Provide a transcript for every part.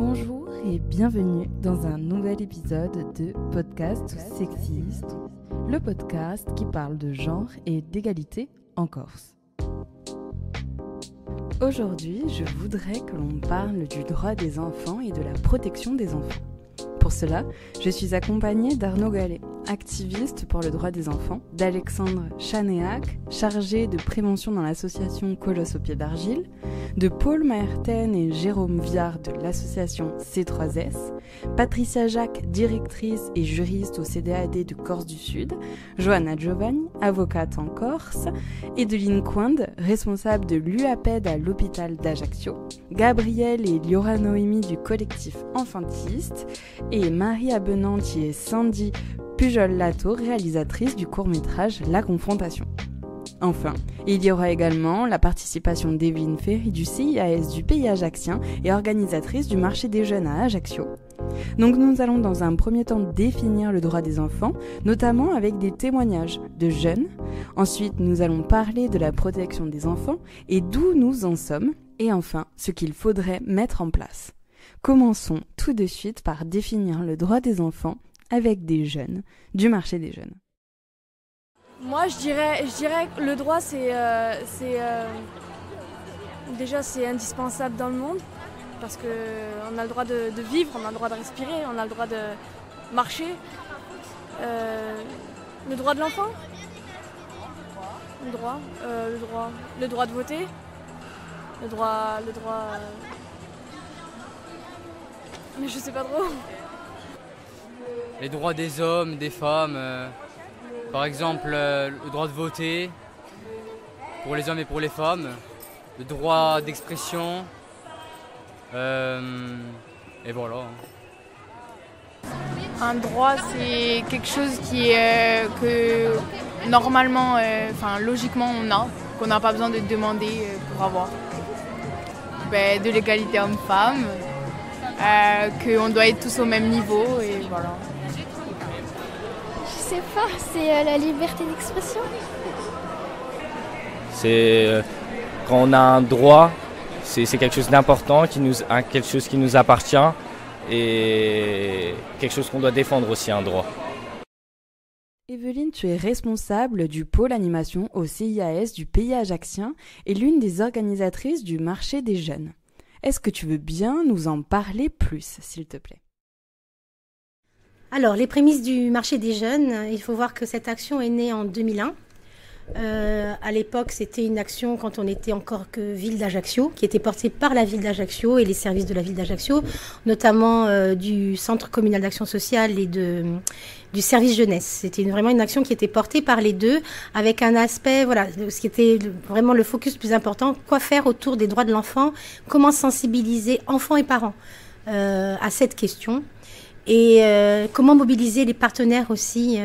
Bonjour et bienvenue dans un nouvel épisode de Podcast Sexiste, le podcast qui parle de genre et d'égalité en Corse. Aujourd'hui, je voudrais que l'on parle du droit des enfants et de la protection des enfants. Pour cela, je suis accompagnée d'Arnaud Gallet, activiste pour le droit des enfants, d'Alexandre Chanéac, chargé de prévention dans l'association Colosse au pied d'argile, de Paul Maerten et Jérôme Viard de l'association C3S, Patricia Jacques, directrice et juriste au CDAD de Corse du Sud, Johanna Giovanni, avocate en Corse, Edeline Coinde, responsable de l'UAPED à l'hôpital d'Ajaccio, Gabrielle et Liora Noémie du collectif Enfantiste, et Marie Abenanti et Sandy Pujol-Lato, réalisatrice du court-métrage La Confrontation. Enfin, il y aura également la participation d'Evelyne Ferry du CIAS du pays ajaccien et organisatrice du marché des jeunes à Ajaccio. Donc nous allons dans un premier temps définir le droit des enfants, notamment avec des témoignages de jeunes. Ensuite, nous allons parler de la protection des enfants et d'où nous en sommes. Et enfin, ce qu'il faudrait mettre en place. Commençons tout de suite par définir le droit des enfants avec des jeunes, du marché des jeunes. Moi, je dirais que le droit, déjà c'est indispensable dans le monde parce qu'on a le droit de vivre, on a le droit de respirer, on a le droit de marcher. Le droit de l'enfant, le droit de voter, mais je sais pas trop. Les droits des hommes, des femmes, par exemple le droit de voter pour les hommes et pour les femmes, le droit d'expression, et voilà. Un droit, c'est quelque chose que normalement, logiquement on a, qu'on n'a pas besoin de demander pour avoir. De l'égalité homme-femme, qu'on doit être tous au même niveau et voilà. Je sais pas, c'est la liberté d'expression. C'est quand on a un droit, c'est quelque chose d'important, quelque chose qui nous appartient et quelque chose qu'on doit défendre aussi, un droit. Evelyne, tu es responsable du pôle animation au CIAS du pays ajaccien et l'une des organisatrices du marché des jeunes. Est-ce que tu veux bien nous en parler plus, s'il te plaît ? Alors, les prémices du marché des jeunes, il faut voir que cette action est née en 2001. À l'époque, c'était une action quand on était encore que ville d'Ajaccio, qui était portée par la ville d'Ajaccio et les services de la ville d'Ajaccio, notamment du Centre communal d'action sociale et du service jeunesse. C'était vraiment une action qui était portée par les deux, avec un aspect, ce qui était vraiment le focus plus important, quoi faire autour des droits de l'enfant, comment sensibiliser enfants et parents à cette question. Et comment mobiliser les partenaires aussi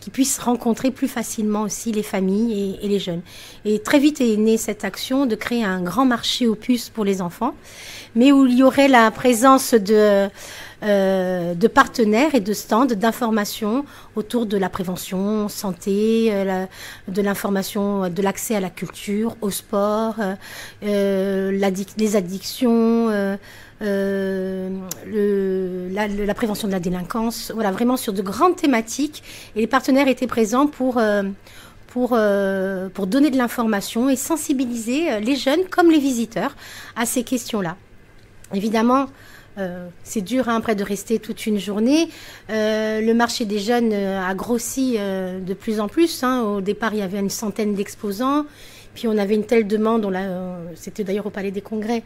qui puissent rencontrer plus facilement aussi les familles et les jeunes. Et très vite est née cette action de créer un grand marché aux puces pour les enfants, mais où il y aurait la présence de partenaires et de stands d'information autour de la prévention, santé, de l'information, de l'accès à la culture, au sport, les addictions, la prévention de la délinquance, vraiment sur de grandes thématiques. Et les partenaires étaient présents pour donner de l'information et sensibiliser les jeunes comme les visiteurs à ces questions-là. Évidemment, c'est dur après de rester toute une journée. Le marché des jeunes a grossi de plus en plus. Au départ, il y avait une centaine d'exposants. Puis on avait une telle demande, c'était d'ailleurs au Palais des Congrès.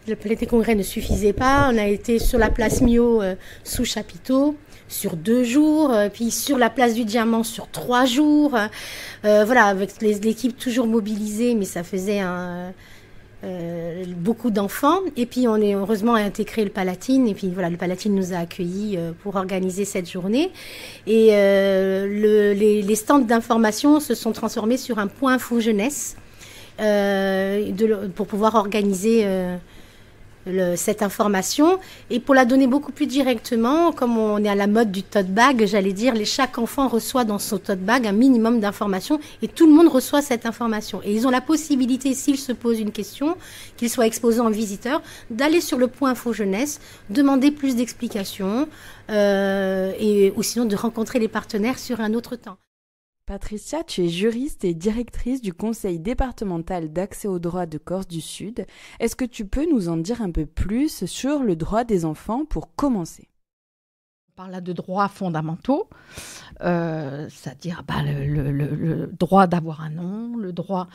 Le Palais des Congrès ne suffisait pas. On a été sur la place Mio sous chapiteau sur 2 jours, puis sur la place du Diamant sur 3 jours. Avec l'équipe toujours mobilisée, mais ça faisait beaucoup d'enfants. Et puis on est heureusement intégré le Palatine. Et puis le Palatine nous a accueillis pour organiser cette journée. Et les stands d'information se sont transformés sur un point info jeunesse pour pouvoir organiser cette information. Et pour la donner beaucoup plus directement, comme on est à la mode du tote bag, j'allais dire, chaque enfant reçoit dans son tote bag un minimum d'informations et tout le monde reçoit cette information. Et ils ont la possibilité, s'ils se posent une question, qu'ils soient exposés en visiteur, d'aller sur le point Info Jeunesse, demander plus d'explications ou sinon de rencontrer les partenaires sur un autre temps. Patricia, tu es juriste et directrice du Conseil départemental d'accès au droit de Corse du Sud. Est-ce que tu peux nous en dire un peu plus sur le droit des enfants pour commencer ? On parle là de droits fondamentaux, c'est-à-dire le droit d'avoir un nom, le droit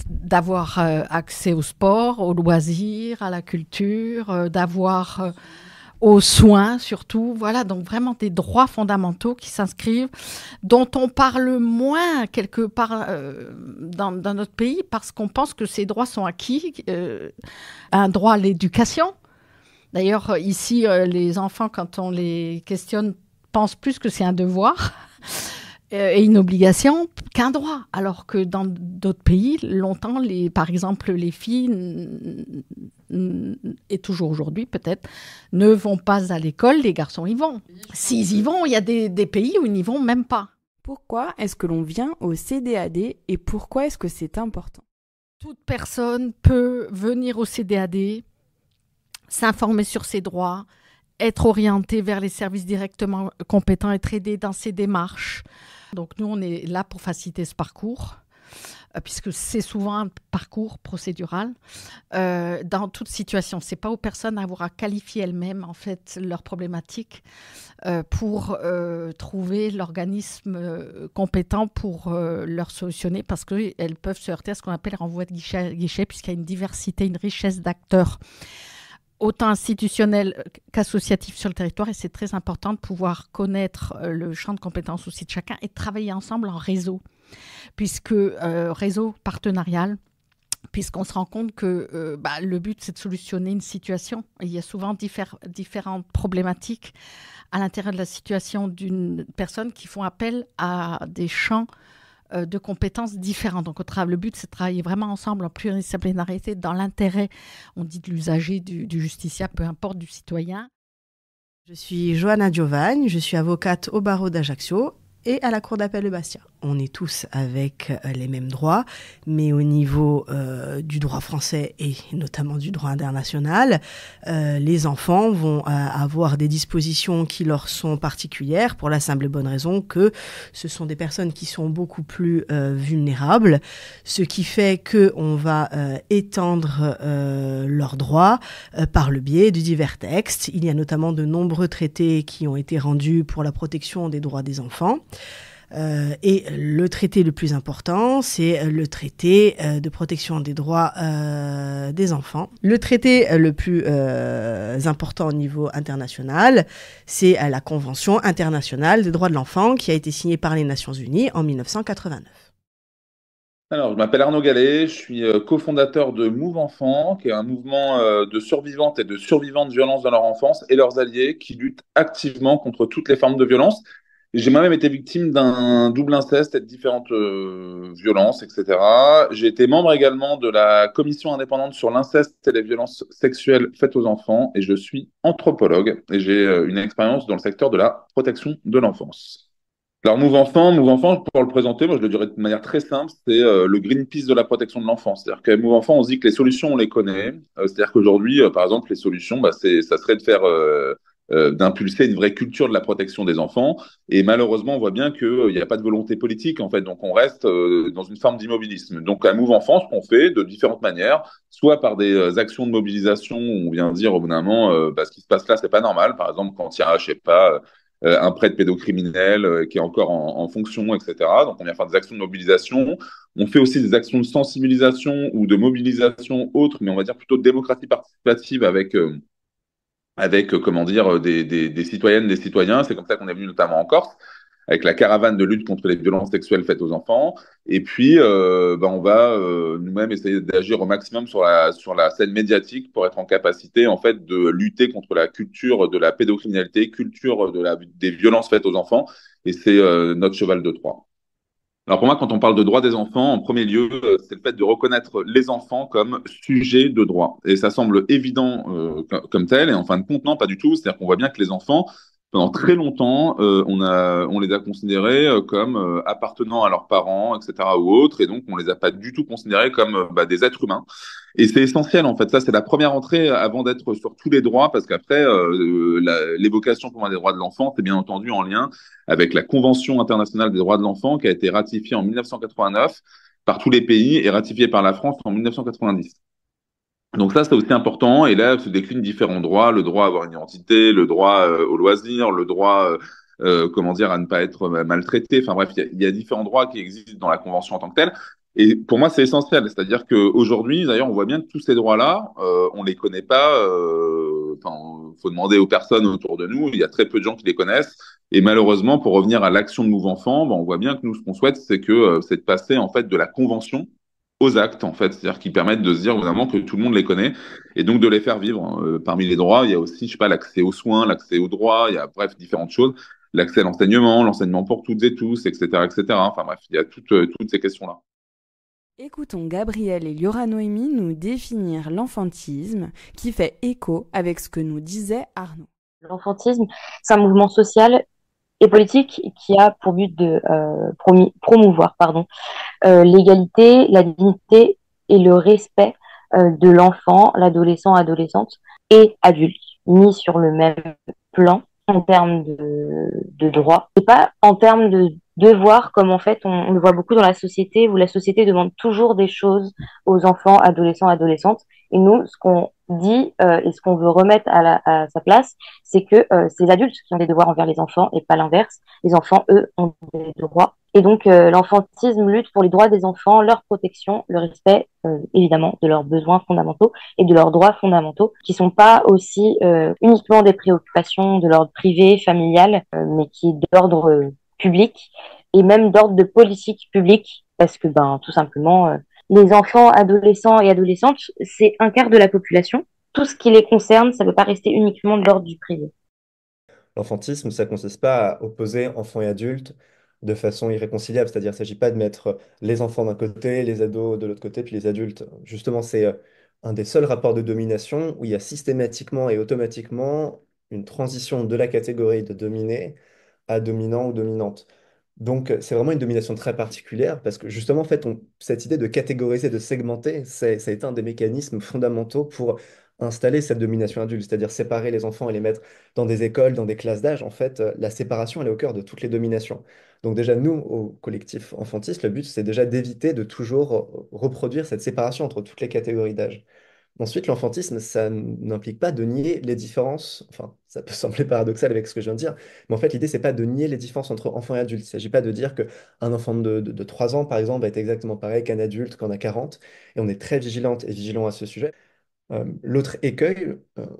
d'avoir accès au sport, aux loisirs, à la culture, d'avoir... aux soins surtout, voilà, donc vraiment des droits fondamentaux qui s'inscrivent, dont on parle moins quelque part dans notre pays parce qu'on pense que ces droits sont acquis, un droit à l'éducation. D'ailleurs, ici, les enfants, quand on les questionne, pensent plus que c'est un devoir et une obligation qu'un droit, alors que dans d'autres pays, longtemps, par exemple, les filles, et toujours aujourd'hui peut-être, ne vont pas à l'école, les garçons y vont. S'ils y vont, il y a des pays où ils n'y vont même pas. Pourquoi est-ce que l'on vient au CDAD et pourquoi est-ce que c'est important ? Toute personne peut venir au CDAD, s'informer sur ses droits, être orientée vers les services directement compétents, être aidée dans ses démarches. Donc nous, on est là pour faciliter ce parcours, puisque c'est souvent un parcours procédural. Dans toute situation, ce n'est pas aux personnes à avoir à qualifier elles-mêmes en fait, leurs problématiques pour trouver l'organisme compétent pour leur solutionner, parce qu'elles peuvent se heurter à ce qu'on appelle renvoi de guichet, puisqu'il y a une diversité, une richesse d'acteurs, autant institutionnel qu'associatif sur le territoire, et c'est très important de pouvoir connaître le champ de compétences aussi de chacun et de travailler ensemble en réseau, puisque réseau partenarial, puisqu'on se rend compte que le but, c'est de solutionner une situation. Il y a souvent différentes problématiques à l'intérieur de la situation d'une personne qui font appel à des champs de compétences différentes. Donc, le but, c'est de travailler vraiment ensemble en pluridisciplinarité dans l'intérêt, on dit de l'usager, du justiciable, peu importe, du citoyen. Je suis Johanna Giovagne, je suis avocate au barreau d'Ajaccio et à la cour d'appel de Bastia. On est tous avec les mêmes droits, mais au niveau du droit français et notamment du droit international, les enfants vont avoir des dispositions qui leur sont particulières pour la simple et bonne raison que ce sont des personnes qui sont beaucoup plus vulnérables, ce qui fait qu'on va étendre leurs droits par le biais de divers textes. Il y a notamment de nombreux traités qui ont été rendus pour la protection des droits des enfants. Et le traité le plus important, c'est le traité de protection des droits des enfants. Le traité le plus important au niveau international, c'est la Convention internationale des droits de l'enfant qui a été signée par les Nations Unies en 1989. Alors, je m'appelle Arnaud Gallet, je suis cofondateur de Move Enfant, qui est un mouvement de survivantes et de survivants de violences dans leur enfance et leurs alliés qui luttent activement contre toutes les formes de violence. J'ai moi-même été victime d'un double inceste et de différentes violences, etc. J'ai été membre également de la commission indépendante sur l'inceste et les violences sexuelles faites aux enfants et je suis anthropologue et j'ai une expérience dans le secteur de la protection de l'enfance. Alors Move Enfant, pour le présenter, moi je le dirais de manière très simple, c'est le Greenpeace de la protection de l'enfance. C'est-à-dire qu'à Move Enfant, on se dit que les solutions, on les connaît. C'est-à-dire qu'aujourd'hui, par exemple, les solutions, ça serait de faire... d'impulser une vraie culture de la protection des enfants. Et malheureusement, on voit bien qu'il n'y a pas de volonté politique, en fait. Donc, on reste dans une forme d'immobilisme. Donc, à Move Enfant, ce qu'on fait de différentes manières, soit par des actions de mobilisation où on vient dire au bout d'un moment, ce qui se passe là, c'est pas normal. Par exemple, quand il y a, je sais pas, un prêtre pédocriminel qui est encore en fonction, etc. Donc, on vient faire des actions de mobilisation. On fait aussi des actions de sensibilisation ou de mobilisation autres, mais on va dire plutôt de démocratie participative avec comment dire, des citoyennes, des citoyens. C'est comme ça qu'on est venu notamment en Corse, avec la caravane de lutte contre les violences sexuelles faites aux enfants. Et puis, on va nous-mêmes essayer d'agir au maximum sur la scène médiatique pour être en capacité, en fait, de lutter contre la culture de la pédocriminalité, culture des violences faites aux enfants. Et c'est notre cheval de Troie. Alors pour moi, quand on parle de droits des enfants, en premier lieu, c'est le fait de reconnaître les enfants comme sujets de droit. Et ça semble évident comme tel, et en fin de compte, non, pas du tout. C'est-à-dire qu'on voit bien que les enfants, pendant très longtemps, on les a considérés comme appartenant à leurs parents, etc. ou autres, et donc on les a pas du tout considérés comme des êtres humains. Et c'est essentiel, en fait. Ça, c'est la première entrée avant d'être sur tous les droits, parce qu'après, l'évocation pour moi des droits de l'enfant, c'est bien entendu en lien avec la Convention internationale des droits de l'enfant qui a été ratifiée en 1989 par tous les pays et ratifiée par la France en 1990. Donc ça, c'est aussi important. Et là, se déclinent différents droits. Le droit à avoir une identité, le droit au loisir, le droit, comment dire, à ne pas être maltraité. Enfin bref, il y a différents droits qui existent dans la Convention en tant que telle. Et pour moi, c'est essentiel. C'est-à-dire qu'aujourd'hui, d'ailleurs, on voit bien que tous ces droits-là, on les connaît pas. Enfin, faut demander aux personnes autour de nous. Il y a très peu de gens qui les connaissent. Et malheureusement, pour revenir à l'action de Move Enfant, on voit bien que nous, ce qu'on souhaite, c'est de passer en fait de la convention aux actes, en fait, c'est-à-dire qui permettent de se dire vraiment que tout le monde les connaît et donc de les faire vivre. Parmi les droits, il y a aussi, je sais pas, l'accès aux soins, l'accès aux droits, il y a bref différentes choses, l'accès à l'enseignement pour toutes et tous, etc., etc. Enfin bref, il y a toutes ces questions-là. Écoutons Gabriel et Liora Noémie nous définir l'enfantisme qui fait écho avec ce que nous disait Arnaud. L'enfantisme, c'est un mouvement social et politique qui a pour but de promouvoir l'égalité, la dignité et le respect de l'enfant, l'adolescent, adolescente et adulte, mis sur le même plan en termes de droits et pas en termes de devoirs, comme en fait on le voit beaucoup dans la société où la société demande toujours des choses aux enfants, adolescents, adolescentes. Et nous, ce qu'on dit et ce qu'on veut remettre à sa place, c'est que c'est les adultes qui ont des devoirs envers les enfants et pas l'inverse. Les enfants, eux, ont des droits. Et donc, l'enfantisme lutte pour les droits des enfants, leur protection, le respect, évidemment, de leurs besoins fondamentaux et de leurs droits fondamentaux, qui sont pas aussi uniquement des préoccupations de l'ordre privé, familial, mais qui est d'ordre public et même d'ordre de politique publique, parce que, tout simplement, les enfants, adolescents et adolescentes, c'est un quart de la population. Tout ce qui les concerne, ça ne peut pas rester uniquement de l'ordre du privé. L'enfantisme, ça consiste pas à opposer enfants et adultes de façon irréconciliable, c'est-à-dire il ne s'agit pas de mettre les enfants d'un côté, les ados de l'autre côté, puis les adultes. Justement, c'est un des seuls rapports de domination où il y a systématiquement et automatiquement une transition de la catégorie de dominé à dominant ou dominante. Donc, c'est vraiment une domination très particulière parce que justement, en fait, cette idée de catégoriser, de segmenter, ça a été un des mécanismes fondamentaux pour installer cette domination adulte, c'est-à-dire séparer les enfants et les mettre dans des écoles, dans des classes d'âge. En fait, la séparation, elle est au cœur de toutes les dominations. Donc déjà, nous, au collectif Enfantis, le but, c'est déjà d'éviter de toujours reproduire cette séparation entre toutes les catégories d'âge. Ensuite, l'enfantisme, ça n'implique pas de nier les différences. Enfin, ça peut sembler paradoxal avec ce que je viens de dire, mais en fait, l'idée, c'est pas de nier les différences entre enfants et adultes. Il ne s'agit pas de dire qu'un enfant de 3 ans, par exemple, va être exactement pareil qu'un adulte quand on a 40. Et on est très vigilante et vigilant à ce sujet. L'autre écueil,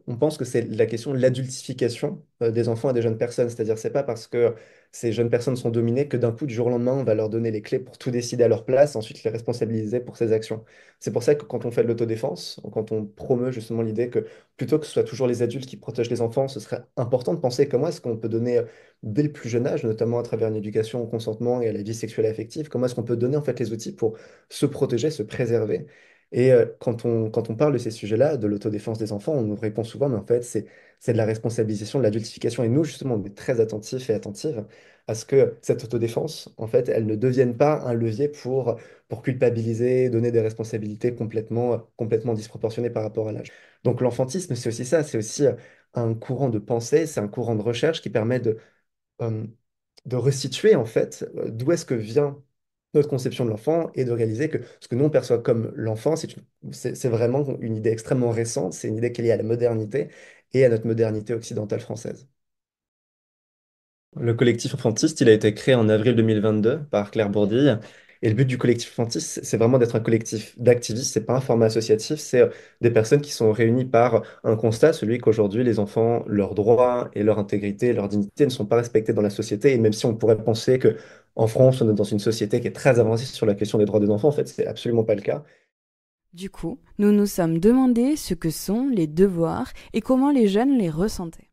on pense que c'est la question de l'adultification des enfants et des jeunes personnes. C'est-à-dire, c'est pas parce que ces jeunes personnes sont dominées que d'un coup, du jour au lendemain, on va leur donner les clés pour tout décider à leur place, ensuite les responsabiliser pour ces actions. C'est pour ça que quand on fait de l'autodéfense, quand on promeut justement l'idée que plutôt que ce soit toujours les adultes qui protègent les enfants, ce serait important de penser comment est-ce qu'on peut donner dès le plus jeune âge, notamment à travers une éducation au consentement et à la vie sexuelle et affective, comment est-ce qu'on peut donner en fait les outils pour se protéger, se préserver. Et quand on parle de ces sujets-là, de l'autodéfense des enfants, on nous répond souvent, mais en fait, c'est de la responsabilisation, de l'adultification. Et nous, justement, on est très attentifs et attentives à ce que cette autodéfense, en fait, elle ne devienne pas un levier pour culpabiliser, donner des responsabilités complètement disproportionnées par rapport à l'âge. Donc l'enfantisme, c'est aussi ça, c'est aussi un courant de pensée, c'est un courant de recherche qui permet euh, de resituer, en fait, d'où est-ce que vient notre conception de l'enfant et de réaliser que ce que nous on perçoit comme l'enfant, c'est vraiment une idée extrêmement récente, c'est une idée qui est liée à la modernité et à notre modernité occidentale française. Le collectif Enfantiste, il a été créé en avril 2022 par Claire Bourdille. Et le but du collectif Enfantiste, c'est vraiment d'être un collectif d'activistes, c'est pas un format associatif, c'est des personnes qui sont réunies par un constat, celui qu'aujourd'hui les enfants, leurs droits et leur intégrité, leur dignité ne sont pas respectés dans la société. Et même si on pourrait penser que en France, on est dans une société qui est très avancée sur la question des droits des enfants, en fait, c'est absolument pas le cas. Du coup, nous nous sommes demandé ce que sont les devoirs et comment les jeunes les ressentaient.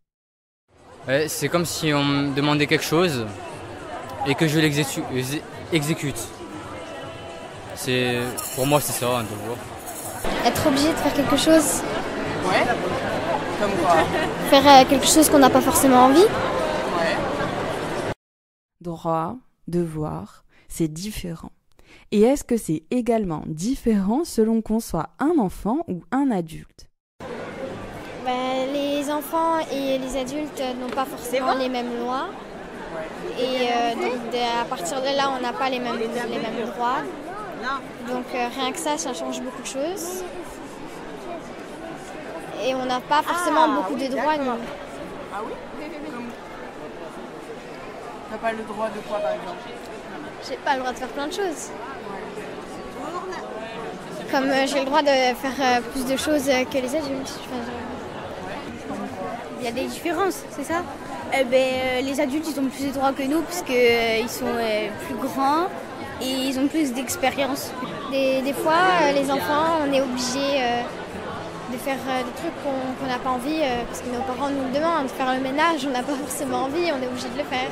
C'est comme si on me demandait quelque chose et que je exécute. Pour moi, c'est ça, un devoir. Être obligé de faire quelque chose. Ouais. Comme quoi? Faire quelque chose qu'on n'a pas forcément envie. Ouais. Droit, devoir, c'est différent. Et est-ce que c'est également différent selon qu'on soit un enfant ou un adulte? Les enfants et les adultes n'ont pas forcément les mêmes lois. Et donc à partir de là, on n'a pas les mêmes droits. Donc rien que ça change beaucoup de choses. Et on n'a pas forcément beaucoup de droits, nous. Ah oui? T'as pas le droit de quoi, par exemple? J'ai pas le droit de faire plein de choses. Comme j'ai le droit de faire plus de choses que les adultes. Il y a des différences, c'est ça? Les adultes, ils ont plus de droits que nous parce qu'ils sont plus grands et ils ont plus d'expérience. Des fois, les enfants, on est obligés de faire des trucs qu'on n'a pas envie parce que nos parents nous le demandent. Faire le ménage, on n'a pas forcément envie, on est obligé de le faire.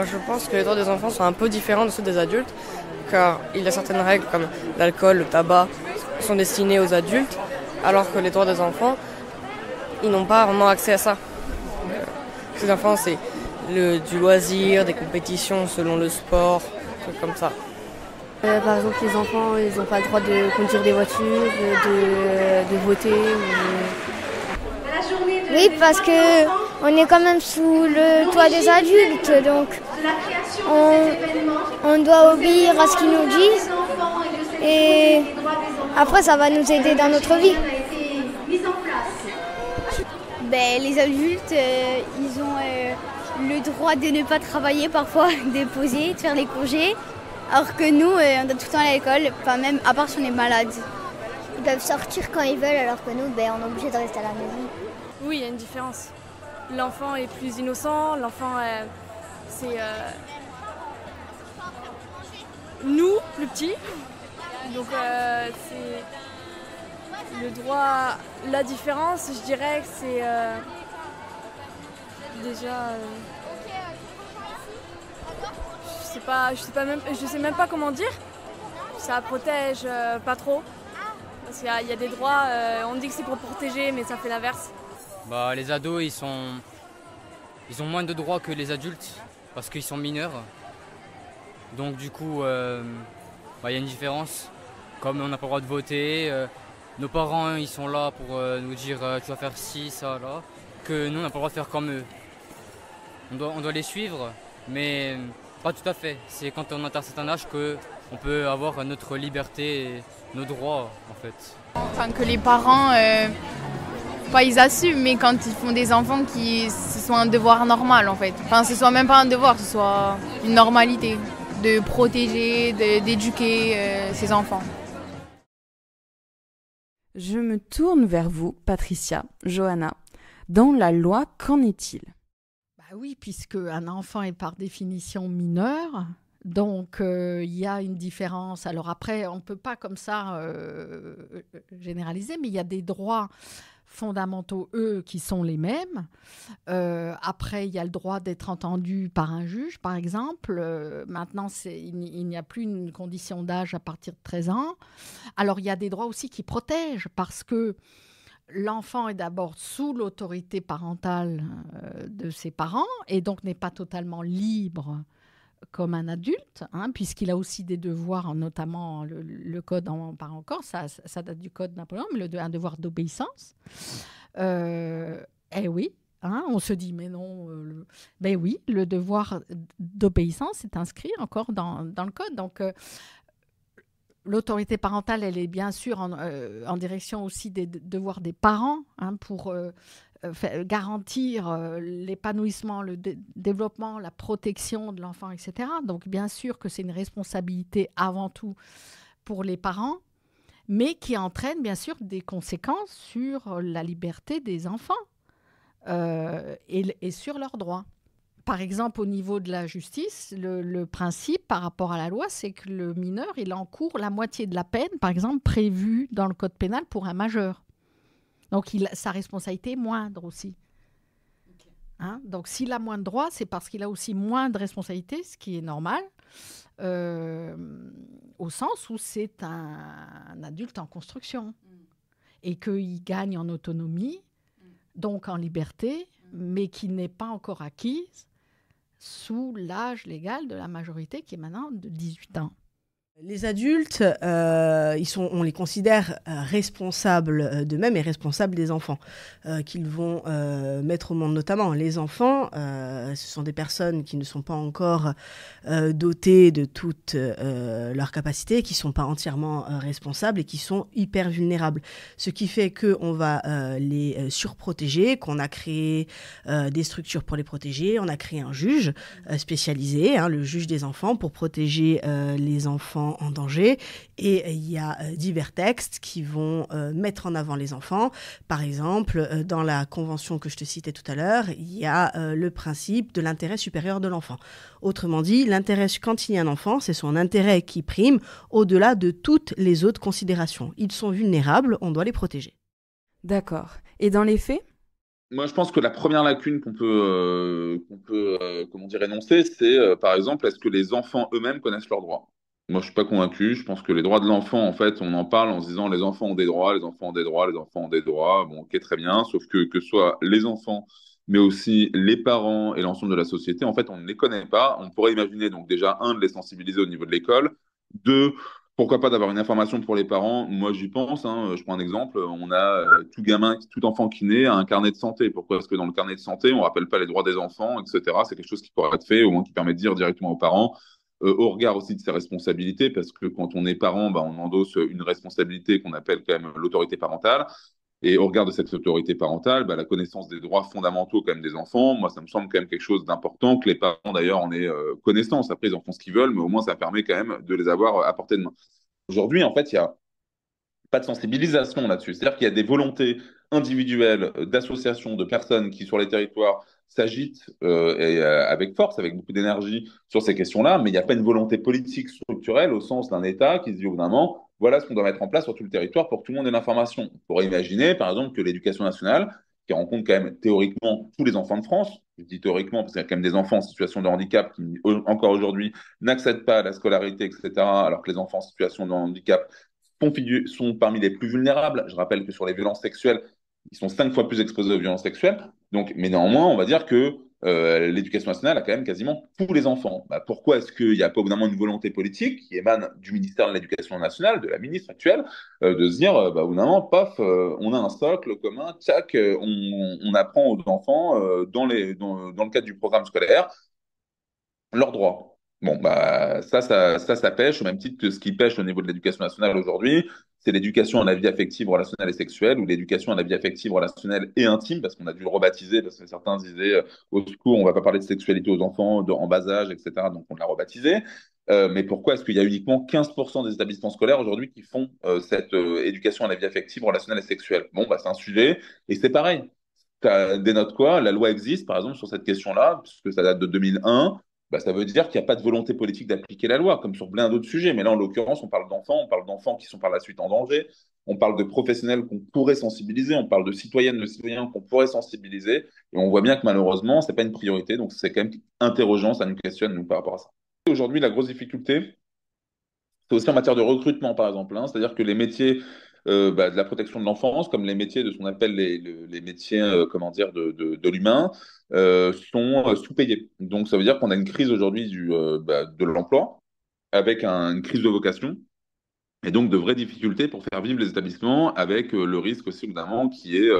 Je pense que les droits des enfants sont un peu différents de ceux des adultes, car il y a certaines règles comme l'alcool, le tabac, qui sont destinées aux adultes, alors que les droits des enfants, ils n'ont pas vraiment accès à ça. Les enfants, c'est du loisir, des compétitions selon le sport, trucs comme ça. Par exemple, les enfants, ils n'ont pas le droit de conduire des voitures, de voter. Oui, parce que on est quand même sous le toit des adultes, donc on doit obéir à ce qu'ils nous disent. Et après, ça va nous aider dans notre vie. Les adultes, ils ont le droit de ne pas travailler parfois, de poser, de faire les congés. Alors que nous, on doit tout le temps aller à l'école, pas même à part si on est malade. Ils peuvent sortir quand ils veulent, alors que nous, on est obligé de rester à la maison. Oui, il y a une différence. L'enfant est plus innocent, l'enfant, c'est nous, plus petits. Donc c'est le droit, la différence, je dirais que c'est déjà... je sais même pas comment dire. Ça protège pas trop. Parce qu'il y a des droits, on dit que c'est pour protéger, mais ça fait l'inverse. Les ados, ils ont moins de droits que les adultes parce qu'ils sont mineurs. Donc du coup, y a une différence. Comme on n'a pas le droit de voter, nos parents ils sont là pour nous dire tu vas faire ci, ça, là. Que nous on n'a pas le droit de faire comme eux. On doit les suivre, mais pas tout à fait. C'est quand on atteint un certain âge qu'on peut avoir notre liberté et nos droits en fait. Enfin que les parents, ils assument, mais quand ils font des enfants, ce soit un devoir normal en fait. Enfin ce soit même pas un devoir, ce soit une normalité de protéger, d'éduquer ces enfants. Je me tourne vers vous, Patricia, Johanna. Dans la loi, qu'en est-il ? Oui, puisque un enfant est par définition mineur, donc il y a une différence. Alors après, on ne peut pas comme ça généraliser, mais il y a des droits fondamentaux, eux, qui sont les mêmes. Après, il y a le droit d'être entendu par un juge, par exemple. Maintenant, il n'y a plus une condition d'âge à partir de 13 ans. Alors, il y a des droits aussi qui protègent, parce que l'enfant est d'abord sous l'autorité parentale de ses parents et donc n'est pas totalement libre comme un adulte, puisqu'il a aussi des devoirs, notamment le code, on en parle encore, ça date du code Napoléon, mais un devoir d'obéissance. Oui, on se dit, mais non, oui, le devoir d'obéissance est inscrit encore dans le code. Donc, l'autorité parentale, elle est bien sûr en direction aussi des devoirs des parents pour garantir l'épanouissement, le développement, la protection de l'enfant, etc. Donc, bien sûr que c'est une responsabilité avant tout pour les parents, mais qui entraîne bien sûr des conséquences sur la liberté des enfants et sur leurs droits. Par exemple, au niveau de la justice, le principe par rapport à la loi, c'est que le mineur, il encourt la moitié de la peine, par exemple, prévue dans le code pénal pour un majeur. Donc, sa responsabilité est moindre aussi. Hein. Donc s'il a moins de droits, c'est parce qu'il a aussi moins de responsabilités, ce qui est normal, euh, au sens où c'est un adulte en construction et qu'il gagne en autonomie, donc en liberté, mais qui n'est pas encore acquise sous l'âge légal de la majorité qui est maintenant de 18 ans. Les adultes, on les considère responsables d'eux-mêmes et responsables des enfants qu'ils vont mettre au monde notamment. Les enfants, ce sont des personnes qui ne sont pas encore dotées de toutes leurs capacités, qui ne sont pas entièrement responsables et qui sont hyper vulnérables. Ce qui fait qu'on va les surprotéger, qu'on a créé des structures pour les protéger, on a créé un juge spécialisé, le juge des enfants, pour protéger les enfants en danger, et il y a divers textes qui vont mettre en avant les enfants. Par exemple, dans la convention que je te citais tout à l'heure, il y a le principe de l'intérêt supérieur de l'enfant. Autrement dit, l'intérêt, quand il y a un enfant, c'est son intérêt qui prime au-delà de toutes les autres considérations. Ils sont vulnérables, on doit les protéger. D'accord. Et dans les faits ? Moi, je pense que la première lacune qu'on peut, comment dire, énoncer, c'est, par exemple, est-ce que les enfants eux-mêmes connaissent leurs droits? Moi, je suis pas convaincu. Je pense que les droits de l'enfant, en fait, on en parle en se disant les enfants ont des droits, les enfants ont des droits, les enfants ont des droits. Bon, ok, très bien. Sauf que ce soit les enfants, mais aussi les parents et l'ensemble de la société, en fait, on ne les connaît pas. On pourrait imaginer, donc, déjà, un, de les sensibiliser au niveau de l'école. Deux, pourquoi pas d'avoir une information pour les parents? Moi, j'y pense. Je prends un exemple. On a tout gamin, tout enfant qui naît a un carnet de santé. Pourquoi est-ce que dans le carnet de santé, on rappelle pas les droits des enfants, etc. C'est quelque chose qui pourrait être fait, au moins qui permet de dire directement aux parents, au regard aussi de ses responsabilités, parce que quand on est parent, bah, on endosse une responsabilité qu'on appelle quand même l'autorité parentale. Et au regard de cette autorité parentale, bah, la connaissance des droits fondamentaux quand même des enfants, moi, ça me semble quand même quelque chose d'important, que les parents d'ailleurs en aient connaissance. Après, ils en font ce qu'ils veulent, mais au moins, ça permet quand même de les avoir à portée de main. Aujourd'hui, en fait, il y a pas de sensibilisation là-dessus. C'est-à-dire qu'il y a des volontés individuelles d'associations, de personnes qui, sur les territoires, s'agitent avec force, avec beaucoup d'énergie sur ces questions-là, mais il n'y a pas une volonté politique structurelle au sens d'un État qui se dit au bout d'un moment, voilà ce qu'on doit mettre en place sur tout le territoire pour que tout le monde ait l'information. On pourrait imaginer, par exemple, que l'éducation nationale, qui rencontre quand même théoriquement tous les enfants de France, je dis théoriquement parce qu'il y a quand même des enfants en situation de handicap qui, encore aujourd'hui, n'accèdent pas à la scolarité, etc., alors que les enfants en situation de handicap sont parmi les plus vulnérables. Je rappelle que sur les violences sexuelles, ils sont 5 fois plus exposés aux violences sexuelles. Donc, mais néanmoins, on va dire que l'éducation nationale a quand même quasiment tous les enfants. Bah, pourquoi est-ce qu'il n'y a pas au bout d'un moment une volonté politique qui émane du ministère de l'Éducation nationale, de la ministre actuelle, de se dire, bah, au bout d'un moment, paf, on a un socle commun, tchac, on apprend aux enfants dans le cadre du programme scolaire leurs droits. Bon, bah, ça pêche, au même titre que ce qui pêche au niveau de l'éducation nationale aujourd'hui, c'est l'éducation à la vie affective, relationnelle et sexuelle, ou l'éducation à la vie affective, relationnelle et intime, parce qu'on a dû le rebaptiser, parce que certains disaient, au secours, on va pas parler de sexualité aux enfants en bas âge, etc., donc on l'a rebaptisé. Mais pourquoi est-ce qu'il y a uniquement 15% des établissements scolaires aujourd'hui qui font cette éducation à la vie affective, relationnelle et sexuelle? Bon, bah, c'est un sujet, et c'est pareil. Ça dénote quoi? La loi existe, par exemple, sur cette question-là, puisque ça date de 2001. Bah, ça veut dire qu'il n'y a pas de volonté politique d'appliquer la loi, comme sur plein d'autres sujets. Mais là, en l'occurrence, on parle d'enfants qui sont par la suite en danger, on parle de professionnels qu'on pourrait sensibiliser, on parle de citoyennes, de citoyens qu'on pourrait sensibiliser, et on voit bien que malheureusement, ce n'est pas une priorité, donc c'est quand même interrogeant, ça nous questionne, nous, par rapport à ça. Aujourd'hui, la grosse difficulté, c'est aussi en matière de recrutement, par exemple. C'est-à-dire que les métiers bah, de la protection de l'enfance, comme les métiers de ce qu'on appelle les métiers comment dire, de l'humain, sont sous-payés. Donc, ça veut dire qu'on a une crise aujourd'hui de l'emploi, avec une crise de vocation, et donc de vraies difficultés pour faire vivre les établissements, avec le risque aussi, évidemment, qui est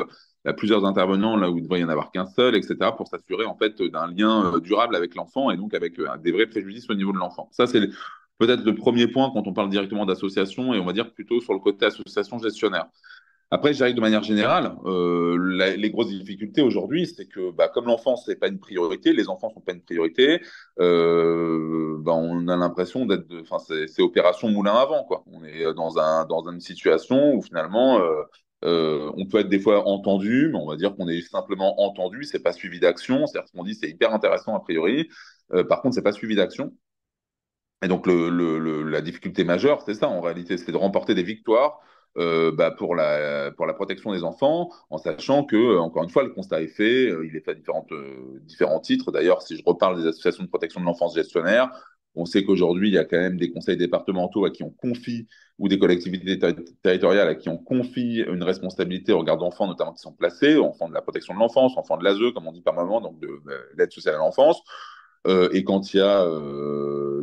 plusieurs intervenants là où il devrait y en avoir qu'un seul, etc., pour s'assurer en fait d'un lien durable avec l'enfant et donc avec des vrais préjudices au niveau de l'enfant. Ça, c'est peut-être le premier point quand on parle directement d'association et on va dire plutôt sur le côté association gestionnaire. Après, je dirais que de manière générale, les grosses difficultés aujourd'hui, c'est que bah, comme l'enfance n'est pas une priorité, les enfants sont pas une priorité, bah, on a l'impression d'être, enfin, c'est opération moulin à vent, quoi. On est dans une situation où finalement, on peut être des fois entendu, mais on va dire qu'on est simplement entendu, c'est pas suivi d'action. C'est-à-dire qu'on dit c'est hyper intéressant a priori, par contre, c'est pas suivi d'action. Et donc, la difficulté majeure, c'est ça, en réalité, c'est de remporter des victoires pour la protection des enfants, en sachant que, encore une fois, le constat est fait, il est fait à différents titres. D'ailleurs, si je reparle des associations de protection de l'enfance gestionnaires, on sait qu'aujourd'hui, il y a quand même des conseils départementaux à qui on confie, ou des collectivités territoriales à qui on confie une responsabilité au regard d'enfants, notamment qui sont placés, enfants de la protection de l'enfance, enfants de l'ASE, comme on dit par moment, donc de l'aide sociale à l'enfance. Et quand il y a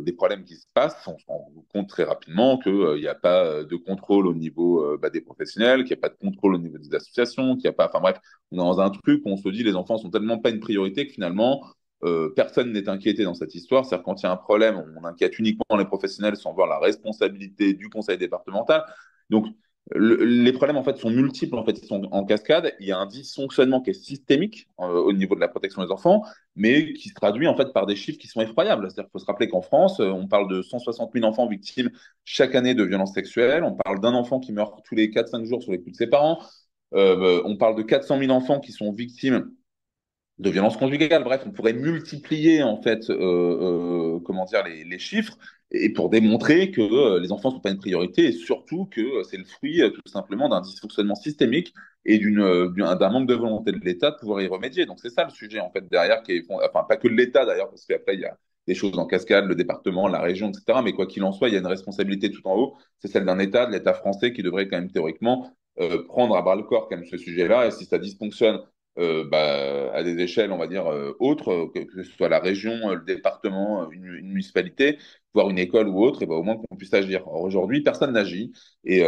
des problèmes qui se passent, on se rend compte très rapidement qu'il n'y a pas de contrôle au niveau des professionnels, qu'il n'y a pas de contrôle au niveau des associations, qu'il n'y a pas. Enfin bref, on est dans un truc où on se dit les enfants sont tellement pas une priorité que finalement, personne n'est inquiété dans cette histoire. C'est-à-dire quand il y a un problème, on inquiète uniquement les professionnels sans voir la responsabilité du conseil départemental. Donc, les problèmes en fait sont multiples, en fait, ils sont en cascade. Il y a un dysfonctionnement qui est systémique au niveau de la protection des enfants, mais qui se traduit en fait par des chiffres qui sont effroyables. C'est-à-dire qu'il faut se rappeler qu'en France, on parle de 160 000 enfants victimes chaque année de violences sexuelles. On parle d'un enfant qui meurt tous les 4-5 jours sur les coups de ses parents. On parle de 400 000 enfants qui sont victimes de violences conjugales. Bref, on pourrait multiplier en fait, comment dire, les chiffres et pour démontrer que les enfants ne sont pas une priorité et surtout que c'est le fruit tout simplement d'un dysfonctionnement systémique et d'un manque de volonté de l'État de pouvoir y remédier. Donc c'est ça le sujet en fait derrière, enfin pas que de l'État d'ailleurs, parce qu'après il y a des choses en cascade, le département, la région, etc. Mais quoi qu'il en soit, il y a une responsabilité tout en haut, c'est celle d'un État, de l'État français, qui devrait quand même théoriquement prendre à bras le corps quand même ce sujet-là. Et si ça dysfonctionne à des échelles, on va dire, autres, que ce soit la région, le département, une municipalité, voire une école ou autre, et au moins qu'on puisse agir. Or, aujourd'hui, personne n'agit et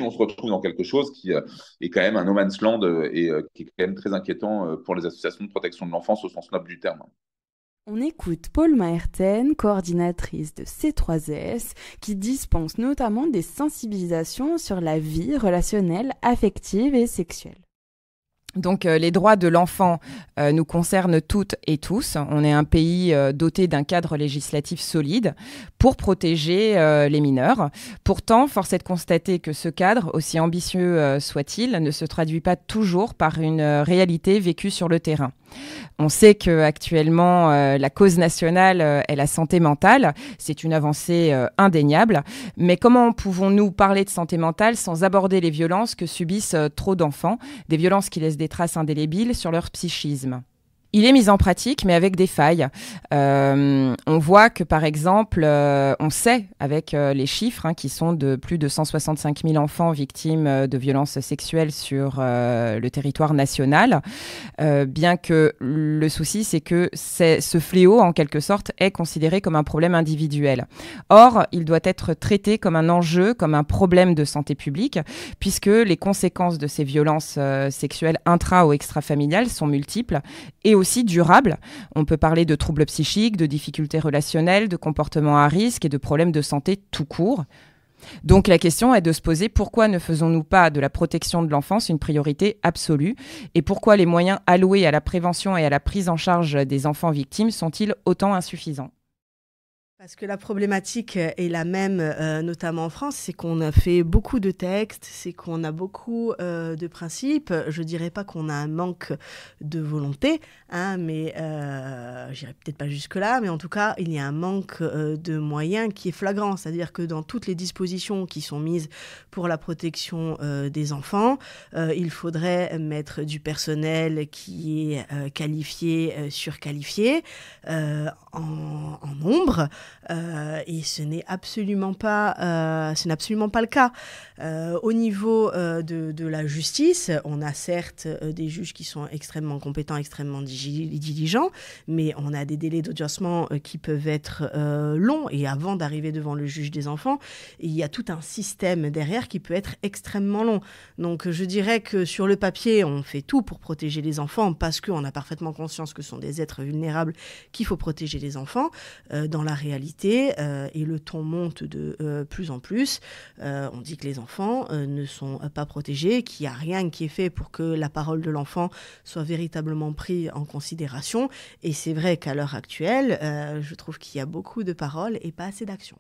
on se retrouve dans quelque chose qui est quand même un no man's land et qui est quand même très inquiétant pour les associations de protection de l'enfance au sens noble du terme. On écoute Paul Maerten, coordinatrice de C3S, qui dispense notamment des sensibilisations sur la vie relationnelle, affective et sexuelle. Donc les droits de l'enfant nous concernent toutes et tous. On est un pays doté d'un cadre législatif solide pour protéger les mineurs. Pourtant, force est de constater que ce cadre, aussi ambitieux soit-il, ne se traduit pas toujours par une réalité vécue sur le terrain. On sait qu'actuellement, la cause nationale est la santé mentale. C'est une avancée indéniable. Mais comment pouvons-nous parler de santé mentale sans aborder les violences que subissent trop d'enfants, des violences qui laissent des traces indélébiles sur leur psychisme ? Il est mis en pratique, mais avec des failles. On voit que, par exemple, on sait, avec les chiffres, qui sont de plus de 165 000 enfants victimes de violences sexuelles sur le territoire national, bien que le souci, c'est que ce fléau, en quelque sorte, est considéré comme un problème individuel. Or, il doit être traité comme un enjeu, comme un problème de santé publique, puisque les conséquences de ces violences sexuelles intra- ou extrafamiliales sont multiples et aussi durable. On peut parler de troubles psychiques, de difficultés relationnelles, de comportements à risque et de problèmes de santé tout court. Donc la question est de se poser pourquoi ne faisons-nous pas de la protection de l'enfance une priorité absolue et pourquoi les moyens alloués à la prévention et à la prise en charge des enfants victimes sont-ils autant insuffisants ? Parce que la problématique est la même, notamment en France, c'est qu'on a fait beaucoup de textes, c'est qu'on a beaucoup de principes. Je dirais pas qu'on a un manque de volonté, mais j'irai peut-être pas jusque-là, mais en tout cas, il y a un manque de moyens qui est flagrant. C'est-à-dire que dans toutes les dispositions qui sont mises pour la protection des enfants, il faudrait mettre du personnel qui est qualifié, surqualifié, en nombre. Et ce n'est absolument pas le cas. Au niveau de la justice, on a certes des juges qui sont extrêmement compétents, extrêmement diligents, mais on a des délais d'audiencement qui peuvent être longs. Et avant d'arriver devant le juge des enfants, il y a tout un système derrière qui peut être extrêmement long. Donc je dirais que sur le papier, on fait tout pour protéger les enfants parce qu'on a parfaitement conscience que ce sont des êtres vulnérables qu'il faut protéger les enfants. Dans la réalité, et le ton monte de plus en plus, on dit que les enfants ne sont pas protégés, qu'il n'y a rien qui est fait pour que la parole de l'enfant soit véritablement prise en considération. Et c'est vrai qu'à l'heure actuelle, je trouve qu'il y a beaucoup de paroles et pas assez d'actions.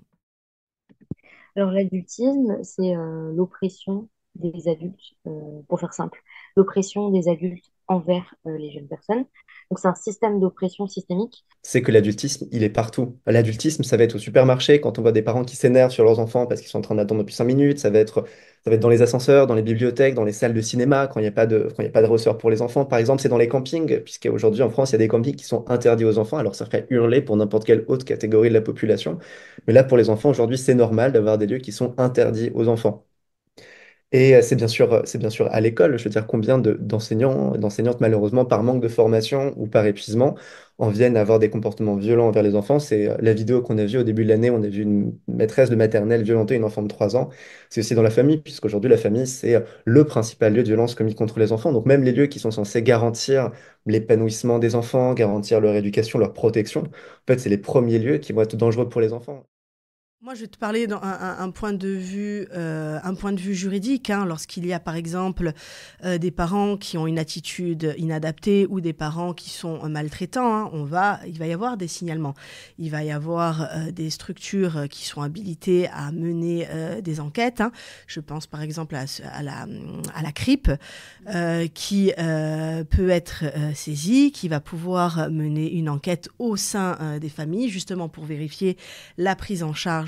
Alors l'adultisme, c'est l'oppression des adultes, pour faire simple, l'oppression des adultes envers les jeunes personnes. Donc c'est un système d'oppression systémique. C'est que l'adultisme, il est partout. L'adultisme, ça va être au supermarché, quand on voit des parents qui s'énervent sur leurs enfants parce qu'ils sont en train d'attendre depuis 5 minutes. Ça va être dans les ascenseurs, dans les bibliothèques, dans les salles de cinéma, quand il n'y a pas de ressort pour les enfants. Par exemple, c'est dans les campings, puisqu'aujourd'hui en France, il y a des campings qui sont interdits aux enfants. Alors ça ferait hurler pour n'importe quelle autre catégorie de la population. Mais là, pour les enfants, aujourd'hui, c'est normal d'avoir des lieux qui sont interdits aux enfants. Et c'est bien sûr à l'école. Je veux dire, combien d'enseignants, d'enseignantes, malheureusement, par manque de formation ou par épuisement, en viennent à avoir des comportements violents envers les enfants. C'est la vidéo qu'on a vue au début de l'année. On a vu une maîtresse de maternelle violenter une enfant de 3 ans. C'est aussi dans la famille, puisqu'aujourd'hui, la famille, c'est le principal lieu de violence commis contre les enfants. Donc même les lieux qui sont censés garantir l'épanouissement des enfants, garantir leur éducation, leur protection, en fait, c'est les premiers lieux qui vont être dangereux pour les enfants. Moi, je vais te parler d'un point de vue juridique. Lorsqu'il y a, par exemple, des parents qui ont une attitude inadaptée ou des parents qui sont maltraitants, il va y avoir des signalements. Il va y avoir des structures qui sont habilitées à mener des enquêtes. Je pense, par exemple, à la CRIP, qui peut être saisie, qui va pouvoir mener une enquête au sein des familles, justement pour vérifier la prise en charge,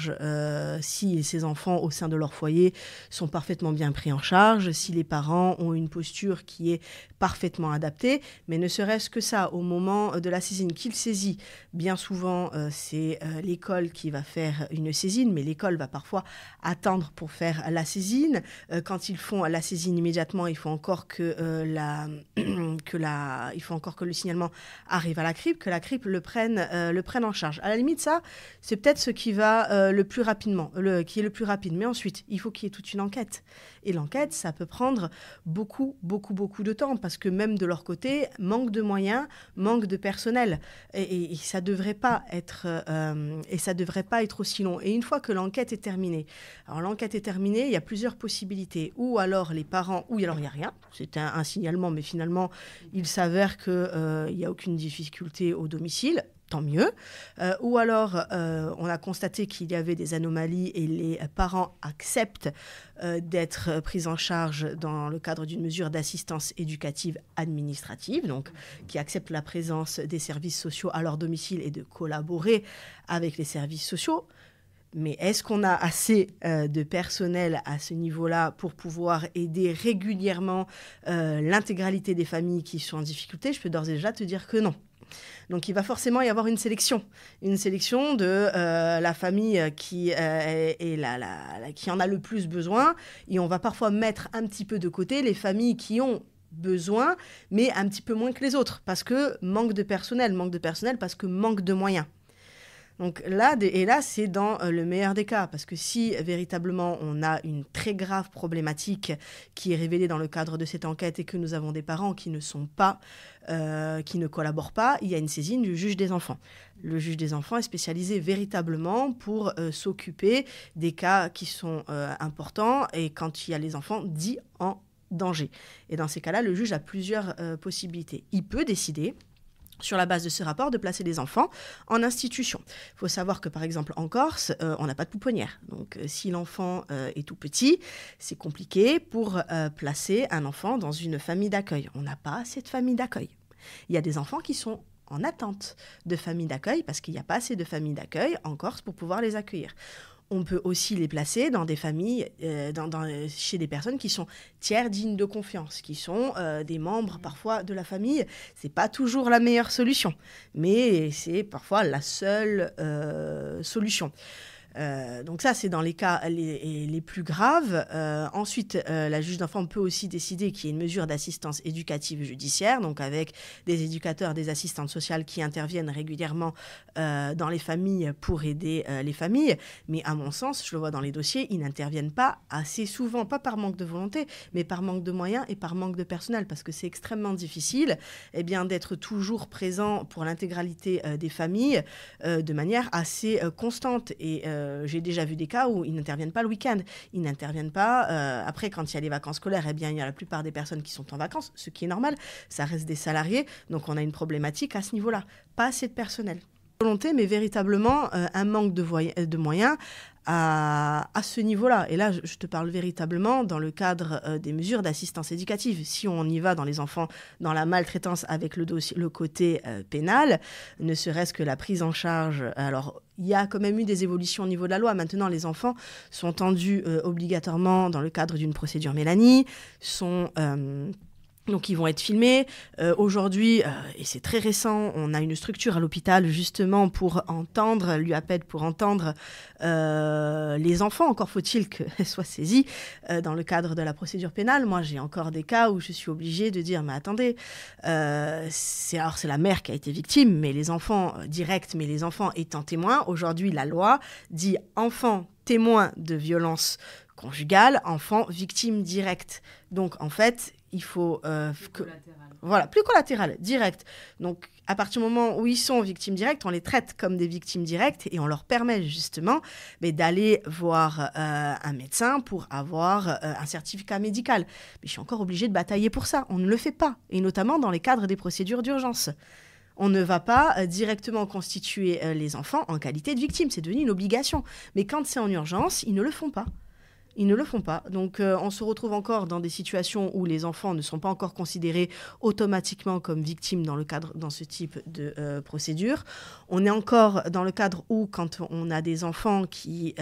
si ces enfants au sein de leur foyer sont parfaitement bien pris en charge, si les parents ont une posture qui est parfaitement adaptée, mais ne serait-ce que ça, au moment de la saisine qu'il saisit, bien souvent c'est l'école qui va faire une saisine, mais l'école va parfois attendre pour faire la saisine. Quand ils font la saisine immédiatement, il faut encore que le signalement arrive à la CRIP, que la CRIP le prenne en charge. À la limite, ça, c'est peut-être ce qui va le plus rapidement, qui est le plus rapide. Mais ensuite, il faut qu'il y ait toute une enquête. Et l'enquête, ça peut prendre beaucoup de temps, parce que même de leur côté, manque de moyens, manque de personnel. Et ça devrait pas être aussi long. Et une fois que l'enquête est terminée, il y a plusieurs possibilités. Ou alors les parents, ou alors il n'y a rien, c'est un signalement, mais finalement, il s'avère qu'il n'y a aucune difficulté au domicile. Tant mieux. Ou alors, on a constaté qu'il y avait des anomalies et les parents acceptent d'être pris en charge dans le cadre d'une mesure d'assistance éducative administrative, donc qui acceptent la présence des services sociaux à leur domicile et de collaborer avec les services sociaux. Mais est-ce qu'on a assez de personnel à ce niveau-là pour pouvoir aider régulièrement l'intégralité des familles qui sont en difficulté? Je peux d'ores et déjà te dire que non. Donc il va forcément y avoir une sélection de la famille qui en a le plus besoin, et on va parfois mettre un petit peu de côté les familles qui ont besoin, mais un petit peu moins que les autres, parce que manque de personnel parce que manque de moyens. Donc là, c'est dans le meilleur des cas, parce que si véritablement on a une très grave problématique qui est révélée dans le cadre de cette enquête et que nous avons des parents qui ne collaborent pas, il y a une saisine du juge des enfants. Le juge des enfants est spécialisé véritablement pour s'occuper des cas qui sont importants et quand il y a les enfants dits en danger. Et dans ces cas-là, le juge a plusieurs possibilités. Il peut décider, sur la base de ce rapport, de placer les enfants en institution. Il faut savoir que, par exemple, en Corse, on n'a pas de pouponnière. Donc, si l'enfant est tout petit, c'est compliqué pour placer un enfant dans une famille d'accueil. On n'a pas assez de familles d'accueil. Il y a des enfants qui sont en attente de familles d'accueil parce qu'il n'y a pas assez de familles d'accueil en Corse pour pouvoir les accueillir. On peut aussi les placer dans des familles, chez des personnes qui sont tiers dignes de confiance, qui sont des membres parfois de la famille. C'est pas toujours la meilleure solution, mais c'est parfois la seule solution. Donc ça, c'est dans les cas les plus graves. Ensuite, la juge d'enfant peut aussi décider qu'il y ait une mesure d'assistance éducative judiciaire, donc avec des éducateurs, des assistantes sociales qui interviennent régulièrement dans les familles pour aider les familles. Mais à mon sens, je le vois dans les dossiers, ils n'interviennent pas assez souvent, pas par manque de volonté, mais par manque de moyens et par manque de personnel, parce que c'est extrêmement difficile d'être toujours présent pour l'intégralité des familles de manière assez constante. Et j'ai déjà vu des cas où ils n'interviennent pas le week-end. Ils n'interviennent pas. Après, quand il y a les vacances scolaires, il y a la plupart des personnes qui sont en vacances, ce qui est normal. Ça reste des salariés. Donc, on a une problématique à ce niveau-là. Pas assez de personnel. Volonté, mais véritablement un manque de moyens à ce niveau-là. Et là, je te parle véritablement dans le cadre des mesures d'assistance éducative. Si on y va dans les enfants, dans la maltraitance avec le côté pénal, ne serait-ce que la prise en charge. Alors, il y a quand même eu des évolutions au niveau de la loi. Maintenant, les enfants sont entendus obligatoirement dans le cadre d'une procédure Mélanie, donc, ils vont être filmés. Aujourd'hui, et c'est très récent, on a une structure à l'hôpital justement pour entendre, l'UAPED pour entendre les enfants. Encore faut-il qu'elle soit saisie dans le cadre de la procédure pénale. Moi, j'ai encore des cas où je suis obligée de dire, mais attendez, c'est la mère qui a été victime, mais les enfants directs, mais les enfants étant témoins. Aujourd'hui, la loi dit enfant témoin de violence conjugale, enfant victime directe. Donc, en fait, il faut plus collatéral, direct. Donc, à partir du moment où ils sont victimes directes, on les traite comme des victimes directes et on leur permet justement d'aller voir un médecin pour avoir un certificat médical. Mais je suis encore obligée de batailler pour ça. On ne le fait pas, et notamment dans les cadres des procédures d'urgence. On ne va pas directement constituer les enfants en qualité de victimes. C'est devenu une obligation. Mais quand c'est en urgence, ils ne le font pas. Ils ne le font pas. Donc, on se retrouve encore dans des situations où les enfants ne sont pas encore considérés automatiquement comme victimes dans ce type de procédure. On est encore dans le cadre où, quand on a des enfants qui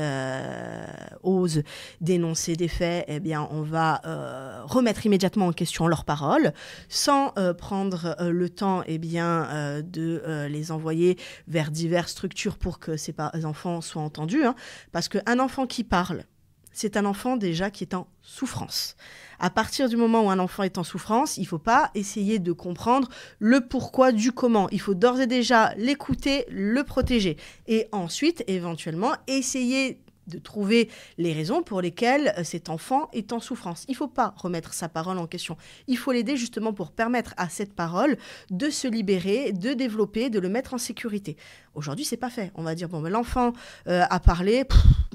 osent dénoncer des faits, eh bien, on va remettre immédiatement en question leurs paroles, sans prendre le temps de les envoyer vers diverses structures pour que ces enfants soient entendus. Parce qu'un enfant qui parle, c'est un enfant déjà qui est en souffrance. À partir du moment où un enfant est en souffrance, il ne faut pas essayer de comprendre le pourquoi du comment. Il faut d'ores et déjà l'écouter, le protéger. Et ensuite, éventuellement, essayer de trouver les raisons pour lesquelles cet enfant est en souffrance. Il ne faut pas remettre sa parole en question. Il faut l'aider justement pour permettre à cette parole de se libérer, de développer, de le mettre en sécurité. Aujourd'hui, ce n'est pas fait. On va dire, l'enfant a parlé,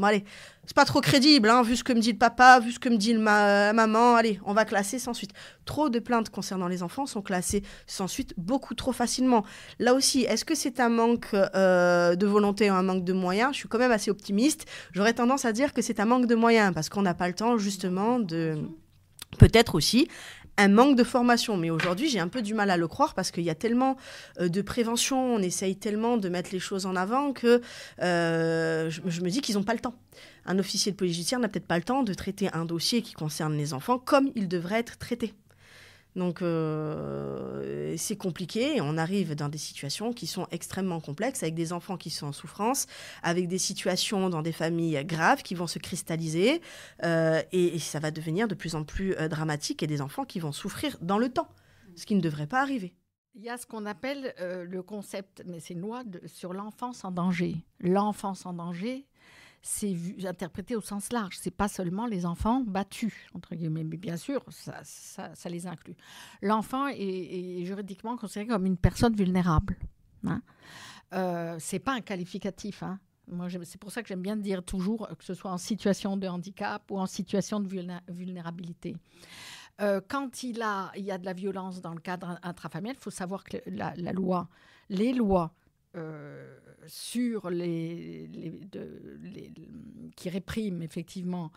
allez, c'est pas trop crédible, vu ce que me dit le papa, vu ce que me dit la maman, allez, on va classer sans suite. Trop de plaintes concernant les enfants sont classées sans suite beaucoup trop facilement. Là aussi, est-ce que c'est un manque de volonté ou un manque de moyens ? Je suis quand même assez optimiste. J'aurais tendance à dire que c'est un manque de moyens parce qu'on n'a pas le temps justement de... Peut-être aussi un manque de formation. Mais aujourd'hui, j'ai un peu du mal à le croire parce qu'il y a tellement de prévention, on essaye tellement de mettre les choses en avant que je me dis qu'ils n'ont pas le temps. Un officier de police judiciaire n'a peut-être pas le temps de traiter un dossier qui concerne les enfants comme il devrait être traité. Donc, c'est compliqué et on arrive dans des situations qui sont extrêmement complexes avec des enfants qui sont en souffrance, avec des situations dans des familles graves qui vont se cristalliser et ça va devenir de plus en plus dramatique et des enfants qui vont souffrir dans le temps, ce qui ne devrait pas arriver. Il y a ce qu'on appelle le concept, mais c'est une loi sur l'enfance en danger. L'enfance en danger, c'est interprété au sens large. Ce n'est pas seulement les enfants battus, entre guillemets, mais bien sûr, ça les inclut. L'enfant est juridiquement considéré comme une personne vulnérable. Ce n'est pas un qualificatif. Moi, c'est pour ça que j'aime bien dire toujours que ce soit en situation de handicap ou en situation de vulnérabilité. Quand il y a de la violence dans le cadre intrafamilial, il faut savoir que les lois sur qui répriment effectivement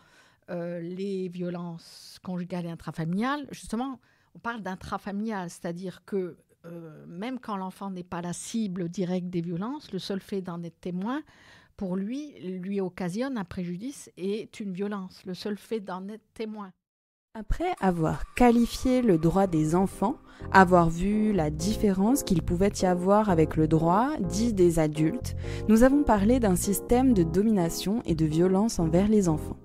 les violences conjugales et intrafamiliales, justement, on parle d'intrafamilial, c'est-à-dire que même quand l'enfant n'est pas la cible directe des violences, le seul fait d'en être témoin, pour lui occasionne un préjudice et est une violence, le seul fait d'en être témoin. Après avoir qualifié le droit des enfants, avoir vu la différence qu'il pouvait y avoir avec le droit dit des adultes, nous avons parlé d'un système de domination et de violence envers les enfants.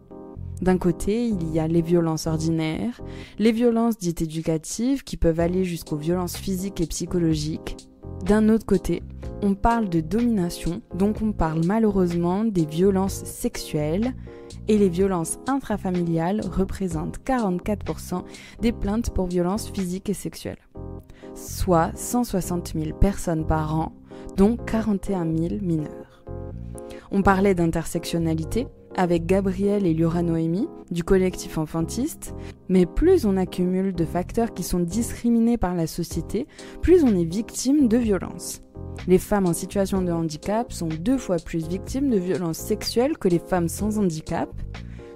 D'un côté, il y a les violences ordinaires, les violences dites éducatives qui peuvent aller jusqu'aux violences physiques et psychologiques. D'un autre côté, on parle de domination, donc on parle malheureusement des violences sexuelles, et les violences intrafamiliales représentent 44% des plaintes pour violences physiques et sexuelles, soit 160 000 personnes par an, dont 41 000 mineurs. On parlait d'intersectionnalité avec Gabrielle et Liora Noémie du collectif Enfantiste, mais plus on accumule de facteurs qui sont discriminés par la société, plus on est victime de violences. Les femmes en situation de handicap sont 2 fois plus victimes de violences sexuelles que les femmes sans handicap.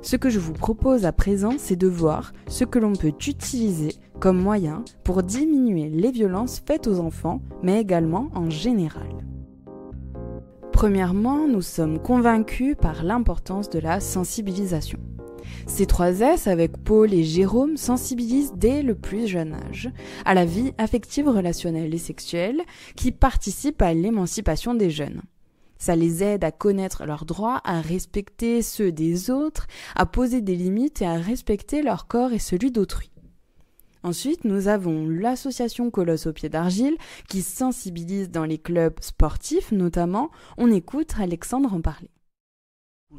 Ce que je vous propose à présent, c'est de voir ce que l'on peut utiliser comme moyen pour diminuer les violences faites aux enfants, mais également en général. Premièrement, nous sommes convaincus par l'importance de la sensibilisation. Ces 3 S, avec Paul et Jérôme, sensibilisent dès le plus jeune âge à la vie affective, relationnelle et sexuelle qui participe à l'émancipation des jeunes. Ça les aide à connaître leurs droits, à respecter ceux des autres, à poser des limites et à respecter leur corps et celui d'autrui. Ensuite, nous avons l'association Colosse au pied d'argile qui sensibilise dans les clubs sportifs notamment. On écoute Alexandre en parler.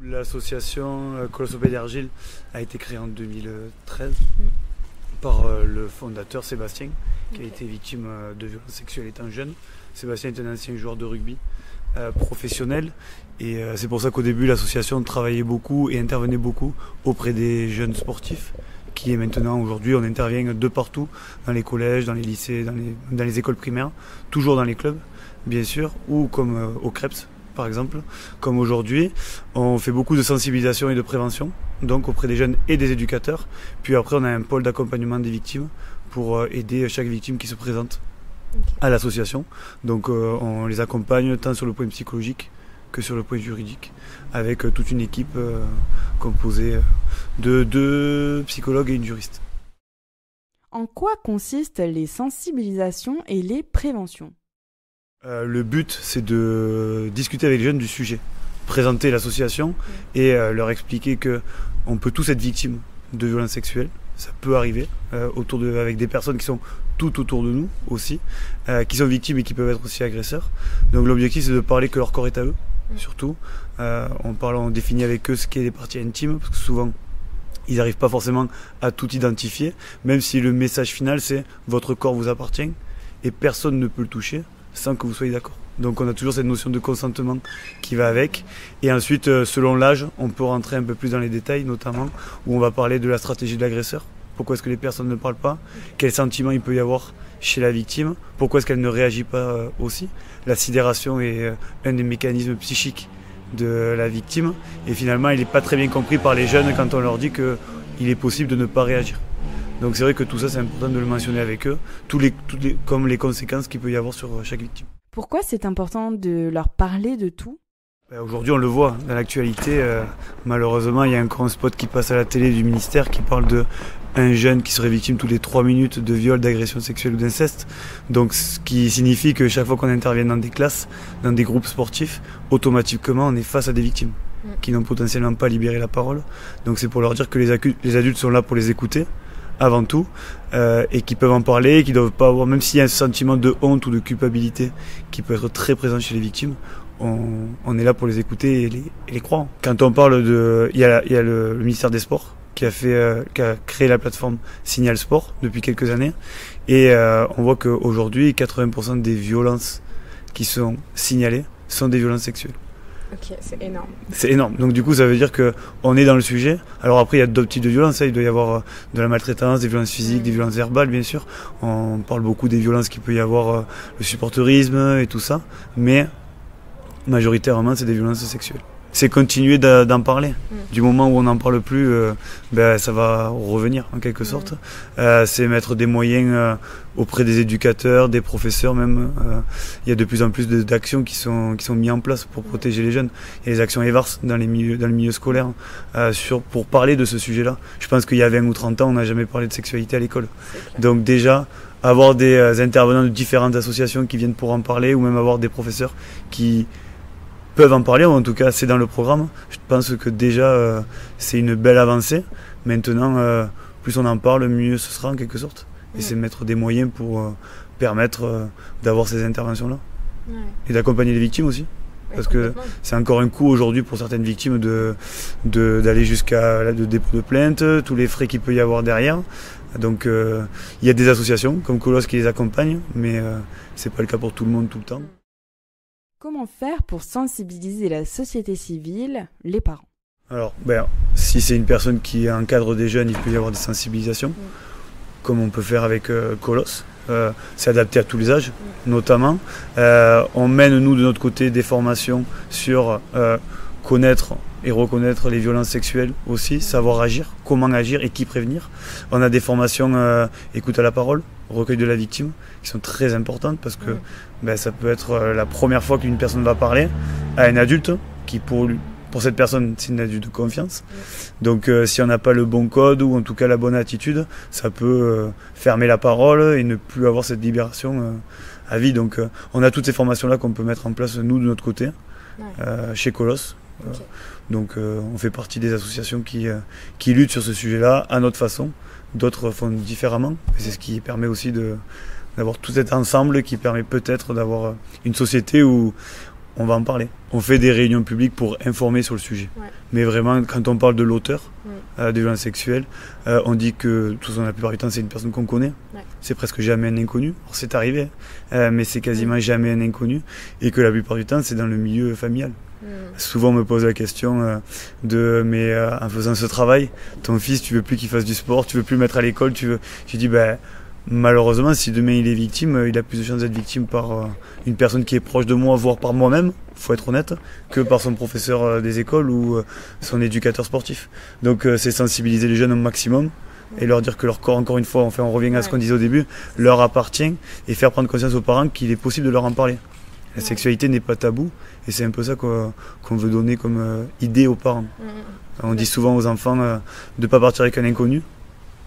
L'association Colosse au pied d'argile a été créée en 2013 par le fondateur Sébastien, qui a été victime de violences sexuelles étant jeune. Sébastien est un ancien joueur de rugby professionnel et c'est pour ça qu'au début l'association travaillait beaucoup et intervenait beaucoup auprès des jeunes sportifs, qui est maintenant, aujourd'hui, on intervient de partout, dans les collèges, dans les lycées, dans les écoles primaires, toujours dans les clubs, bien sûr, ou comme au CREPS, par exemple. Comme aujourd'hui, on fait beaucoup de sensibilisation et de prévention, donc auprès des jeunes et des éducateurs. Puis après, on a un pôle d'accompagnement des victimes pour aider chaque victime qui se présente à l'association. Donc on les accompagne tant sur le point psychologique que sur le point juridique, avec toute une équipe composée de 2 psychologues et une juriste. En quoi consistent les sensibilisations et les préventions ? Le but, c'est de discuter avec les jeunes du sujet, présenter l'association et leur expliquer qu'on peut tous être victimes de violences sexuelles. Ça peut arriver avec des personnes qui sont tout autour de nous aussi, qui sont victimes et qui peuvent être aussi agresseurs. Donc l'objectif, c'est de parler que leur corps est à eux. Surtout, on définit avec eux ce qu'est les parties intimes, parce que souvent ils n'arrivent pas forcément à tout identifier, même si le message final c'est votre corps vous appartient et personne ne peut le toucher sans que vous soyez d'accord. Donc on a toujours cette notion de consentement qui va avec, et ensuite selon l'âge on peut rentrer un peu plus dans les détails, notamment où on va parler de la stratégie de l'agresseur. Pourquoi est-ce que les personnes ne parlent pas, quels sentiments il peut y avoir chez la victime, pourquoi est-ce qu'elle ne réagit pas aussi. La sidération est un des mécanismes psychiques de la victime, et finalement il n'est pas très bien compris par les jeunes quand on leur dit qu'il est possible de ne pas réagir. Donc c'est vrai que tout ça c'est important de le mentionner avec eux, comme les conséquences qu'il peut y avoir sur chaque victime. Pourquoi c'est important de leur parler de tout ? Aujourd'hui on le voit dans l'actualité, malheureusement il y a encore un spot qui passe à la télé du ministère qui parle d'un jeune qui serait victime tous les 3 minutes de viol, d'agression sexuelle ou d'inceste. Donc ce qui signifie que chaque fois qu'on intervient dans des classes, dans des groupes sportifs, automatiquement on est face à des victimes qui n'ont potentiellement pas libéré la parole. Donc c'est pour leur dire que les adultes sont là pour les écouter avant tout, et qui peuvent en parler, qui doivent pas avoir, même s'il y a un sentiment de honte ou de culpabilité qui peut être très présent chez les victimes, on est là pour les écouter et les croire. Quand on parle il y a le ministère des Sports qui a créé la plateforme Signal Sport depuis quelques années, et on voit qu'aujourd'hui 80% des violences qui sont signalées sont des violences sexuelles. Ok, c'est énorme. C'est énorme. Donc du coup, ça veut dire qu'on est dans le sujet. Alors après, il y a d'autres types de violences. Il doit y avoir de la maltraitance, des violences physiques, des violences verbales, bien sûr. On parle beaucoup des violences qu'il peut y avoir, le supporterisme et tout ça. Mais majoritairement, c'est des violences sexuelles. C'est continuer d'en parler. Du moment où on n'en parle plus, ça va revenir en quelque sorte. C'est mettre des moyens auprès des éducateurs, des professeurs même. Il y a de plus en plus d'actions qui sont mises en place pour protéger les jeunes. Il y a les actions EVARS dans le milieu scolaire pour parler de ce sujet-là. Je pense qu'il y a 20 ou 30 ans, on n'a jamais parlé de sexualité à l'école. Donc déjà, avoir des intervenants de différentes associations qui viennent pour en parler, ou même avoir des professeurs qui peuvent en parler, ou en tout cas c'est dans le programme. Je pense que déjà c'est une belle avancée. Maintenant, plus on en parle, mieux ce sera en quelque sorte. Et c'est mettre des moyens pour permettre d'avoir ces interventions-là. Et d'accompagner les victimes aussi. Parce que c'est encore un coût aujourd'hui pour certaines victimes d'aller jusqu'à le dépôt de plainte, tous les frais qu'il peut y avoir derrière. Donc il y a des associations comme Colosse qui les accompagnent, mais c'est pas le cas pour tout le monde tout le temps. Comment faire pour sensibiliser la société civile, les parents ? Alors, si c'est une personne qui encadre des jeunes, il peut y avoir des sensibilisations, comme on peut faire avec Colosse. c'est adapté à tous les âges, notamment. On mène, nous, de notre côté, des formations sur connaître et reconnaître les violences sexuelles aussi, savoir agir, comment agir et qui prévenir. On a des formations écoute à la parole, recueil de la victime, qui sont très importantes parce que ça peut être la première fois qu'une personne va parler à un adulte qui, pour cette personne, c'est une adulte de confiance. Donc si on n'a pas le bon code ou en tout cas la bonne attitude, ça peut fermer la parole et ne plus avoir cette libération à vie. Donc on a toutes ces formations-là qu'on peut mettre en place, nous, de notre côté, chez Colosse. Okay. Donc on fait partie des associations qui luttent sur ce sujet-là à notre façon. D'autres font différemment. Et c'est ce qui permet aussi d'avoir tout cet ensemble qui permet peut-être d'avoir une société où on va en parler. On fait des réunions publiques pour informer sur le sujet. Ouais. Mais vraiment, quand on parle de l'auteur des violences sexuelles, on dit que la plupart du temps, c'est une personne qu'on connaît. Ouais. C'est presque jamais un inconnu. Alors, c'est arrivé, mais c'est quasiment jamais un inconnu. Et que la plupart du temps, c'est dans le milieu familial. Souvent on me pose la question en faisant ce travail, ton fils, tu veux plus qu'il fasse du sport, tu veux plus le mettre à l'école, je dis malheureusement si demain il est victime, il a plus de chances d'être victime par une personne qui est proche de moi, voire par moi-même, faut être honnête, que par son professeur des écoles ou son éducateur sportif. Donc c'est sensibiliser les jeunes au maximum et leur dire que leur corps, encore une fois, on revient à ce qu'on disait au début, leur appartient, et faire prendre conscience aux parents qu'il est possible de leur en parler. La sexualité n'est pas tabou et c'est un peu ça qu'on veut donner comme idée aux parents. On dit souvent aux enfants de ne pas partir avec un inconnu.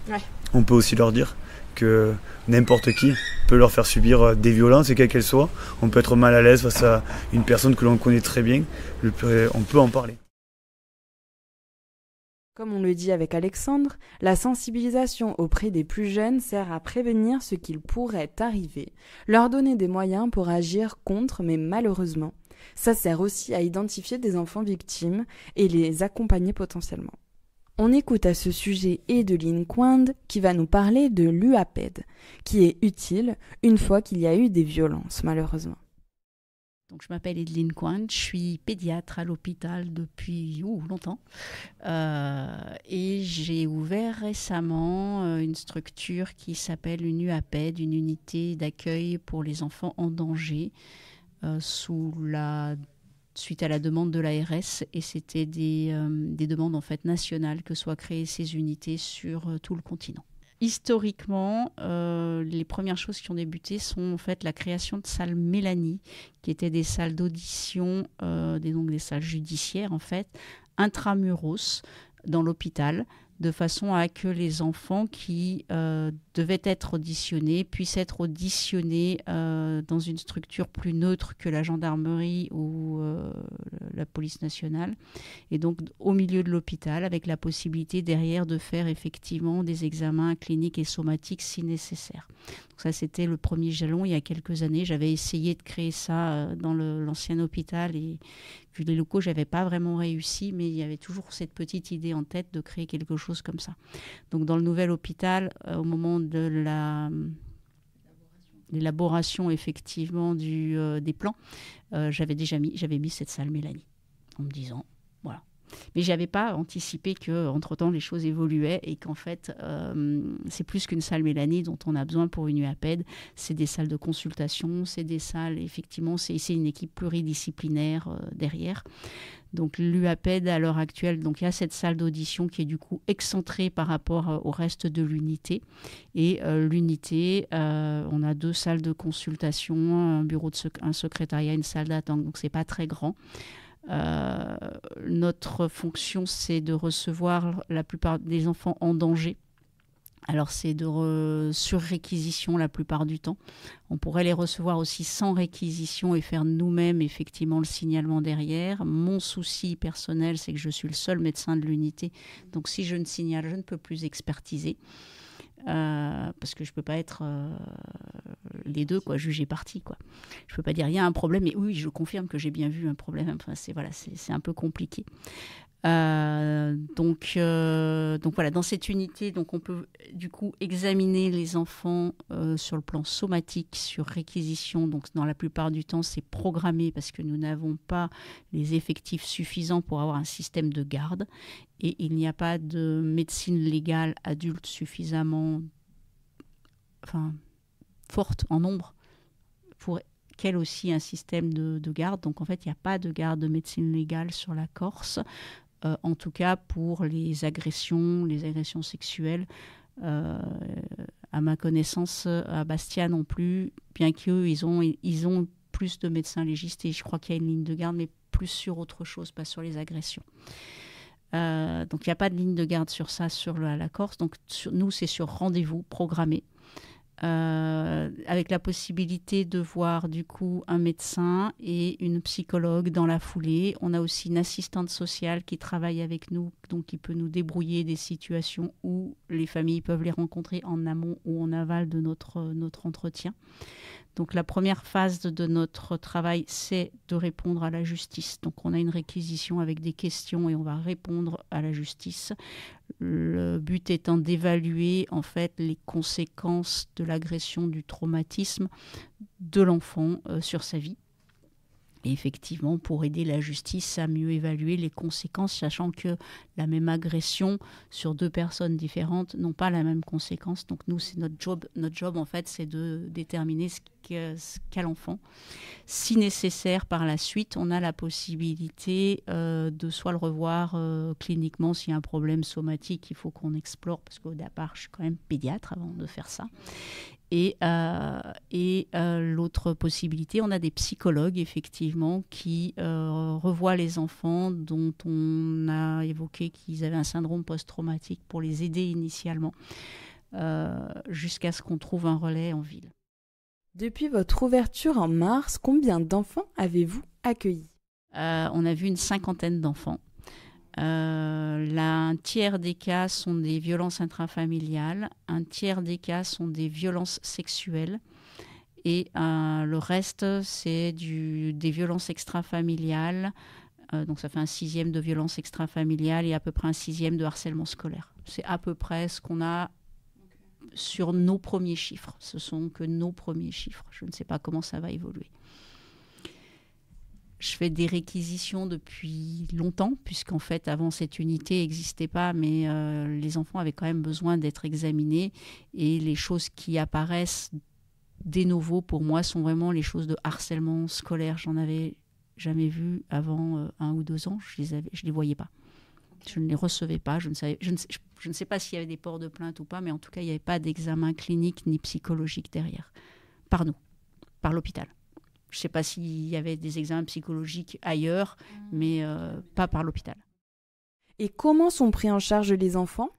Ouais. On peut aussi leur dire que n'importe qui peut leur faire subir des violences et quelles qu'elles soient. On peut être mal à l'aise face à une personne que l'on connaît très bien. On peut en parler. Comme on le dit avec Alexandre, la sensibilisation auprès des plus jeunes sert à prévenir ce qu'il pourrait arriver, leur donner des moyens pour agir contre, mais malheureusement, ça sert aussi à identifier des enfants victimes et les accompagner potentiellement. On écoute à ce sujet Edeline Coinde qui va nous parler de l'UAPED, qui est utile une fois qu'il y a eu des violences, malheureusement. Donc, je m'appelle Edeline Coinde, je suis pédiatre à l'hôpital depuis longtemps et j'ai ouvert récemment une structure qui s'appelle une UAPED, une unité d'accueil pour les enfants en danger suite à la demande de l'ARS et c'était des demandes en fait nationales que soient créées ces unités sur tout le continent. Historiquement, les premières choses qui ont débuté sont en fait la création de salles Mélanie, qui étaient des salles d'audition, donc des salles judiciaires en fait, intramuros dans l'hôpital, de façon à que les enfants qui devaient être auditionnés puissent être auditionnés dans une structure plus neutre que la gendarmerie ou la police nationale, et donc au milieu de l'hôpital, avec la possibilité derrière de faire effectivement des examens cliniques et somatiques si nécessaire. Donc ça, c'était le premier jalon. Il y a quelques années, j'avais essayé de créer ça dans l'ancien hôpital et vu les locaux, je n'avais pas vraiment réussi, mais il y avait toujours cette petite idée en tête de créer quelque chose comme ça. Donc dans le nouvel hôpital, au moment de l'élaboration effectivement des plans, j'avais mis cette salle Mélanie en me disant voilà. Mais je n'avais pas anticipé qu'entre-temps, les choses évoluaient et qu'en fait, c'est plus qu'une salle Mélanie dont on a besoin pour une UAPED. C'est des salles de consultation, c'est des salles, effectivement, c'est une équipe pluridisciplinaire derrière. Donc l'UAPED, à l'heure actuelle, donc il y a cette salle d'audition qui est du coup excentrée par rapport au reste de l'unité. Et l'unité, on a 2 salles de consultation, un secrétariat, une salle d'attente, donc c'est pas très grand. Notre fonction, c'est de recevoir la plupart des enfants en danger. Alors, c'est sur réquisition la plupart du temps. On pourrait les recevoir aussi sans réquisition et faire nous-mêmes effectivement le signalement derrière. Mon souci personnel, c'est que je suis le seul médecin de l'unité. Donc, si je ne signale, je ne peux plus expertiser. Parce que je ne peux pas être les deux, juge et partie. Je ne peux pas dire il y a un problème, mais oui, je confirme que j'ai bien vu un problème. Enfin, c'est un peu compliqué. Donc voilà, dans cette unité, donc on peut du coup examiner les enfants sur le plan somatique, sur réquisition. Donc dans la plupart du temps, c'est programmé parce que nous n'avons pas les effectifs suffisants pour avoir un système de garde et il n'y a pas de médecine légale adulte suffisamment forte en nombre pour qu'elle aussi un système de garde. Donc en fait, il n'y a pas de garde de médecine légale sur la Corse, en tout cas pour les agressions sexuelles. À ma connaissance, à Bastia non plus, bien qu'eux, ils ont plus de médecins légistes et je crois qu'il y a une ligne de garde, mais plus sur autre chose, pas sur les agressions. Donc il n'y a pas de ligne de garde sur ça sur la Corse. Donc nous, c'est sur rendez-vous programmé. Avec la possibilité de voir du coup un médecin et une psychologue dans la foulée. On a aussi une assistante sociale qui travaille avec nous, donc qui peut nous débrouiller des situations où les familles peuvent les rencontrer en amont ou en aval de notre entretien. Donc la première phase de notre travail, c'est de répondre à la justice. Donc on a une réquisition avec des questions et on va répondre à la justice. Le but étant d'évaluer en fait les conséquences de l'agression, du traumatisme de l'enfant sur sa vie. Et effectivement, pour aider la justice à mieux évaluer les conséquences, sachant que la même agression sur deux personnes différentes n'ont pas la même conséquence. Donc nous, c'est notre job. Notre job, en fait, c'est de déterminer ce qu'a l'enfant. Si nécessaire, par la suite, on a la possibilité de soit le revoir cliniquement s'il y a un problème somatique, il faut qu'on explore, parce qu'au départ, je suis quand même pédiatre avant de faire ça. Et l'autre possibilité, on a des psychologues, effectivement, qui revoient les enfants dont on a évoqué qu'ils avaient un syndrome post-traumatique pour les aider initialement, jusqu'à ce qu'on trouve un relais en ville. Depuis votre ouverture en mars, combien d'enfants avez-vous accueillis ? On a vu une 50aine d'enfants. Un tiers des cas sont des violences intrafamiliales, un tiers des cas sont des violences sexuelles et le reste c'est des violences extrafamiliales, donc ça fait un 6e de violences extrafamiliales et à peu près un 6e de harcèlement scolaire. C'est à peu près ce qu'on a sur nos premiers chiffres. Ce sont que nos premiers chiffres. Je ne sais pas comment ça va évoluer. Je fais des réquisitions depuis longtemps, puisqu'en fait, avant, cette unité n'existait pas, mais les enfants avaient quand même besoin d'être examinés. Et les choses qui apparaissent de novo, pour moi, sont vraiment les choses de harcèlement scolaire. J'en avais jamais vu avant 1 ou 2 ans. Je les voyais pas. Je ne les recevais pas. Je ne sais pas s'il y avait des ports de plainte ou pas, mais en tout cas, il n'y avait pas d'examen clinique ni psychologique derrière. Par nous, par l'hôpital. Je ne sais pas s'il y avait des examens psychologiques ailleurs, mais pas par l'hôpital. Et comment sont pris en charge les enfants ?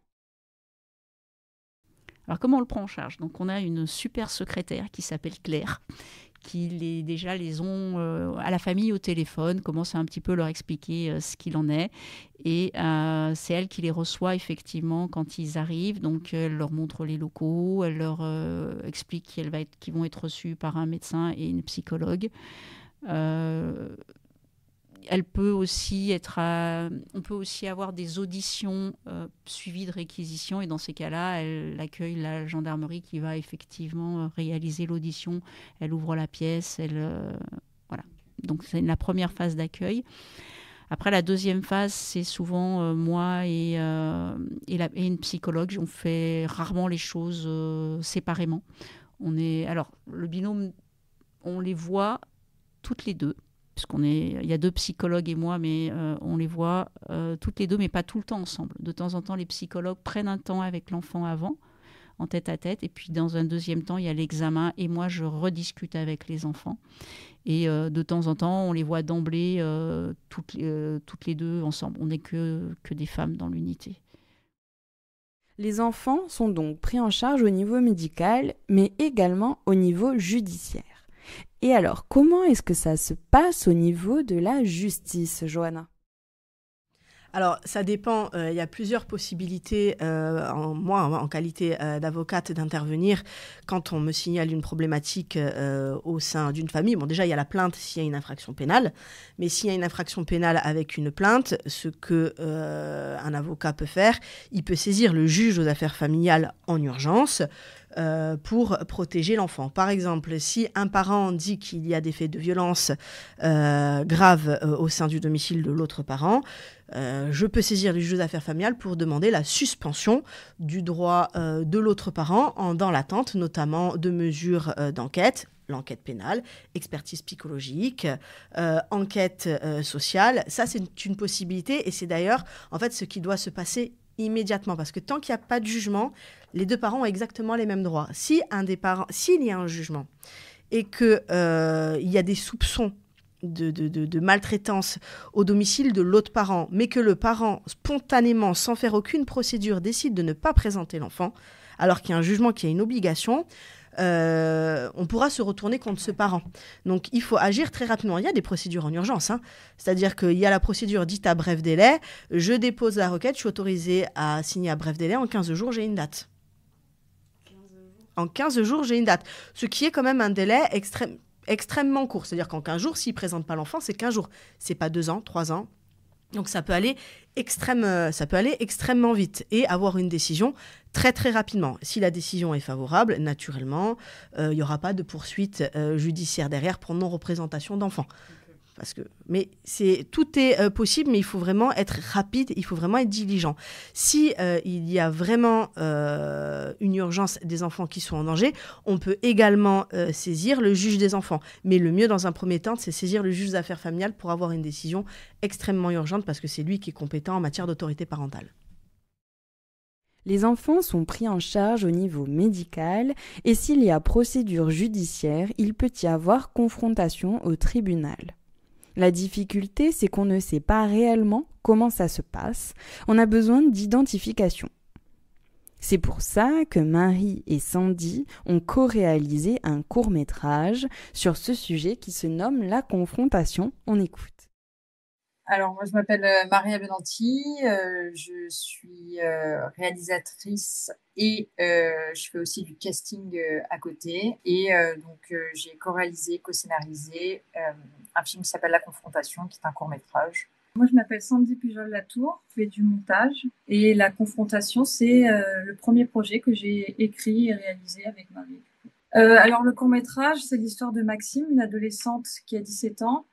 Alors, comment on le prend en charge ? Donc, on a une super secrétaire qui s'appelle Claire, qui les ont à la famille au téléphone, commence à un petit peu leur expliquer ce qu'il en est. Et c'est elle qui les reçoit effectivement quand ils arrivent. Donc elle leur montre les locaux, elle leur explique qu'ils vont être reçus par un médecin et une psychologue. On peut aussi avoir des auditions suivies de réquisition et dans ces cas-là, elle accueille la gendarmerie qui va effectivement réaliser l'audition. Elle ouvre la pièce, voilà. Donc c'est la première phase d'accueil. Après, la deuxième phase, c'est souvent moi et une psychologue. On fait rarement les choses séparément. Alors, le binôme, on les voit toutes les deux. Il y a 2 psychologues et moi, mais on les voit toutes les deux, mais pas tout le temps ensemble. De temps en temps, les psychologues prennent un temps avec l'enfant avant, en tête-à-tête, et puis dans un deuxième temps, il y a l'examen, et moi, je rediscute avec les enfants. Et de temps en temps, on les voit d'emblée toutes les deux ensemble. On n'est que des femmes dans l'unité. Les enfants sont donc pris en charge au niveau médical, mais également au niveau judiciaire. Et alors, comment est-ce que ça se passe au niveau de la justice, Johanna ? Alors, ça dépend. Il y a plusieurs possibilités, moi, en qualité d'avocate, d'intervenir quand on me signale une problématique au sein d'une famille. Bon, déjà, il y a la plainte s'il y a une infraction pénale. Mais s'il y a une infraction pénale avec une plainte, ce qu'un avocat peut faire, il peut saisir le juge aux affaires familiales en urgence pour protéger l'enfant. Par exemple, si un parent dit qu'il y a des faits de violence graves au sein du domicile de l'autre parent, je peux saisir le juge des affaires familiales pour demander la suspension du droit de l'autre parent dans l'attente notamment de mesures d'enquête, l'enquête pénale, expertise psychologique, enquête sociale. Ça, c'est une possibilité et c'est d'ailleurs en fait ce qui doit se passer immédiatement parce que tant qu'il n'y a pas de jugement, les deux parents ont exactement les mêmes droits. Si s'il y a un jugement et qu'il y a des soupçons de maltraitance au domicile de l'autre parent, mais que le parent, spontanément, sans faire aucune procédure, décide de ne pas présenter l'enfant, alors qu'il y a un jugement, qu'il y a une obligation, on pourra se retourner contre ce parent. Donc, il faut agir très rapidement. Il y a des procédures en urgence, hein. C'est-à-dire qu'il y a la procédure dite à bref délai. Je dépose la requête, je suis autorisée à signer à bref délai. En 15 jours, j'ai une date. En 15 jours, j'ai une date. Ce qui est quand même un délai extrêmement court. C'est-à-dire qu'en 15 jours, s'il ne présente pas l'enfant, c'est 15 jours. Ce n'est pas 2 ans, 3 ans. Donc ça peut aller extrêmement vite et avoir une décision très très rapidement. Si la décision est favorable, naturellement, il n'y aura pas de poursuite judiciaire derrière pour non-représentation d'enfants. Tout est possible, mais il faut vraiment être rapide, il faut vraiment être diligent. Si il y a vraiment une urgence des enfants qui sont en danger, on peut également saisir le juge des enfants. Mais le mieux dans un premier temps, c'est saisir le juge des affaires familiales pour avoir une décision extrêmement urgente parce que c'est lui qui est compétent en matière d'autorité parentale. Les enfants sont pris en charge au niveau médical et s'il y a procédure judiciaire, il peut y avoir confrontation au tribunal. La difficulté, c'est qu'on ne sait pas réellement comment ça se passe. On a besoin d'identification. C'est pour ça que Marie et Sandy ont co-réalisé un court-métrage sur ce sujet qui se nomme La confrontation. On écoute. Alors, moi, je m'appelle Marie Abenanti, je suis réalisatrice et je fais aussi du casting à côté. Et donc, j'ai co-réalisé, co-scénarisé un film qui s'appelle La Confrontation, qui est un court-métrage. Moi, je m'appelle Sandy Pujol-Latour, je fais du montage. Et La Confrontation, c'est le premier projet que j'ai écrit et réalisé avec Marie. Alors, le court-métrage, c'est l'histoire de Maxime, une adolescente qui a 17 ans,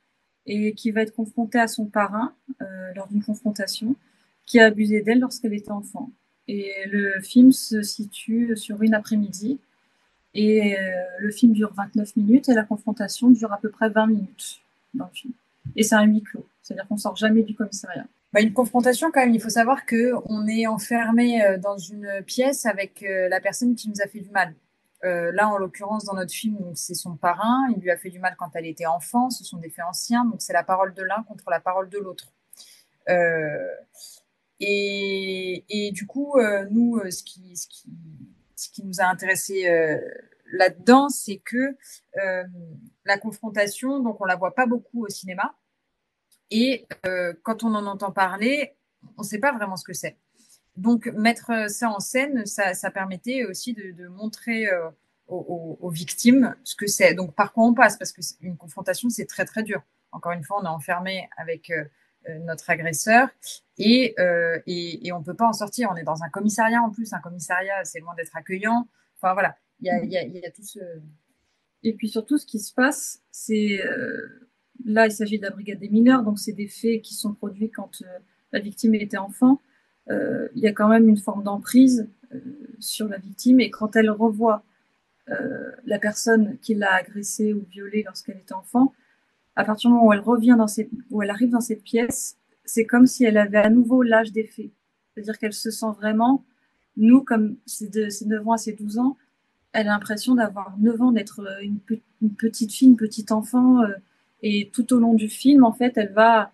et qui va être confrontée à son parrain lors d'une confrontation, qui a abusé d'elle lorsqu'elle était enfant. Et le film se situe sur une après-midi, et le film dure 29 minutes, et la confrontation dure à peu près 20 minutes dans le film. Et c'est un huis clos, c'est-à-dire qu'on sort jamais du commissariat. Une confrontation, quand même, il faut savoir qu'on est enfermé dans une pièce avec la personne qui nous a fait du mal. Là, en l'occurrence, dans notre film, c'est son parrain. Il lui a fait du mal quand elle était enfant. Ce sont des faits anciens. Donc, c'est la parole de l'un contre la parole de l'autre. Et du coup, nous, ce qui nous a intéressés là-dedans, c'est que la confrontation, donc on la voit pas beaucoup au cinéma. Et quand on en entend parler, on ne sait pas vraiment ce que c'est. Donc, mettre ça en scène, ça permettait aussi de montrer aux victimes ce que c'est. Donc, par quoi on passe, parce qu'une confrontation, c'est très, très dur. Encore une fois, on est enfermé avec notre agresseur et on ne peut pas en sortir. On est dans un commissariat en plus. Un commissariat, c'est loin d'être accueillant. Enfin, voilà, il y a tout ce... Et puis surtout, ce qui se passe, c'est... là, il s'agit de la brigade des mineurs, donc c'est des faits qui sont produits quand la victime était enfant. Il y a quand même une forme d'emprise sur la victime et quand elle revoit la personne qui l'a agressée ou violée lorsqu'elle était enfant, à partir du moment où elle revient où elle arrive dans cette pièce, c'est comme si elle avait à nouveau l'âge des faits. C'est-à-dire qu'elle se sent vraiment, nous, comme c'est de ses 9 ans à ses 12 ans, elle a l'impression d'avoir 9 ans, d'être une petite fille, une petite enfant, et tout au long du film, en fait, elle va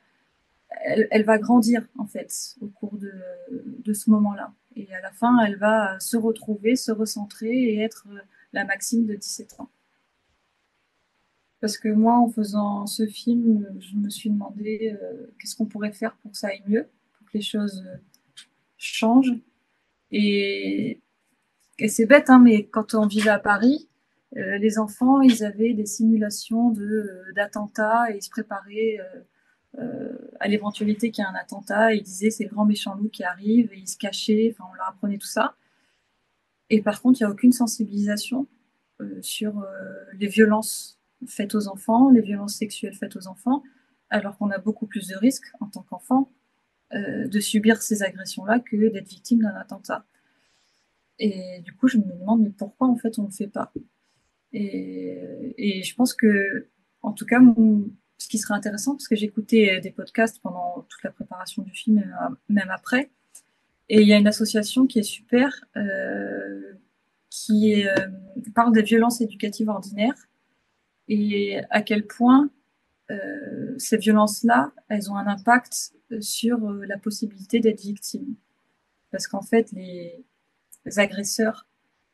grandir, en fait, au cours de ce moment-là. Et à la fin, elle va se retrouver, se recentrer et être la Maxime de 17 ans. Parce que moi, en faisant ce film, je me suis demandé qu'est-ce qu'on pourrait faire pour que ça aille mieux, pour que les choses changent. Et c'est bête, hein, mais quand on vivait à Paris, les enfants, ils avaient des simulations d'attentats et ils se préparaient à l'éventualité qu'il y ait un attentat. Et ils disaient c'est le grand méchant loup qui arrive et ils se cachaient. Enfin, on leur apprenait tout ça. Et par contre, il n'y a aucune sensibilisation sur les violences faites aux enfants, les violences sexuelles faites aux enfants, alors qu'on a beaucoup plus de risques en tant qu'enfant de subir ces agressions-là que d'être victime d'un attentat. Et du coup, je me demande mais pourquoi en fait on ne le fait pas. Et je pense que, en tout cas, ce qui serait intéressant, parce que j'écoutais des podcasts pendant toute la préparation du film, même après, et il y a une association qui est super, qui parle des violences éducatives ordinaires et à quel point ces violences-là, elles ont un impact sur la possibilité d'être victime. Parce qu'en fait, les agresseurs,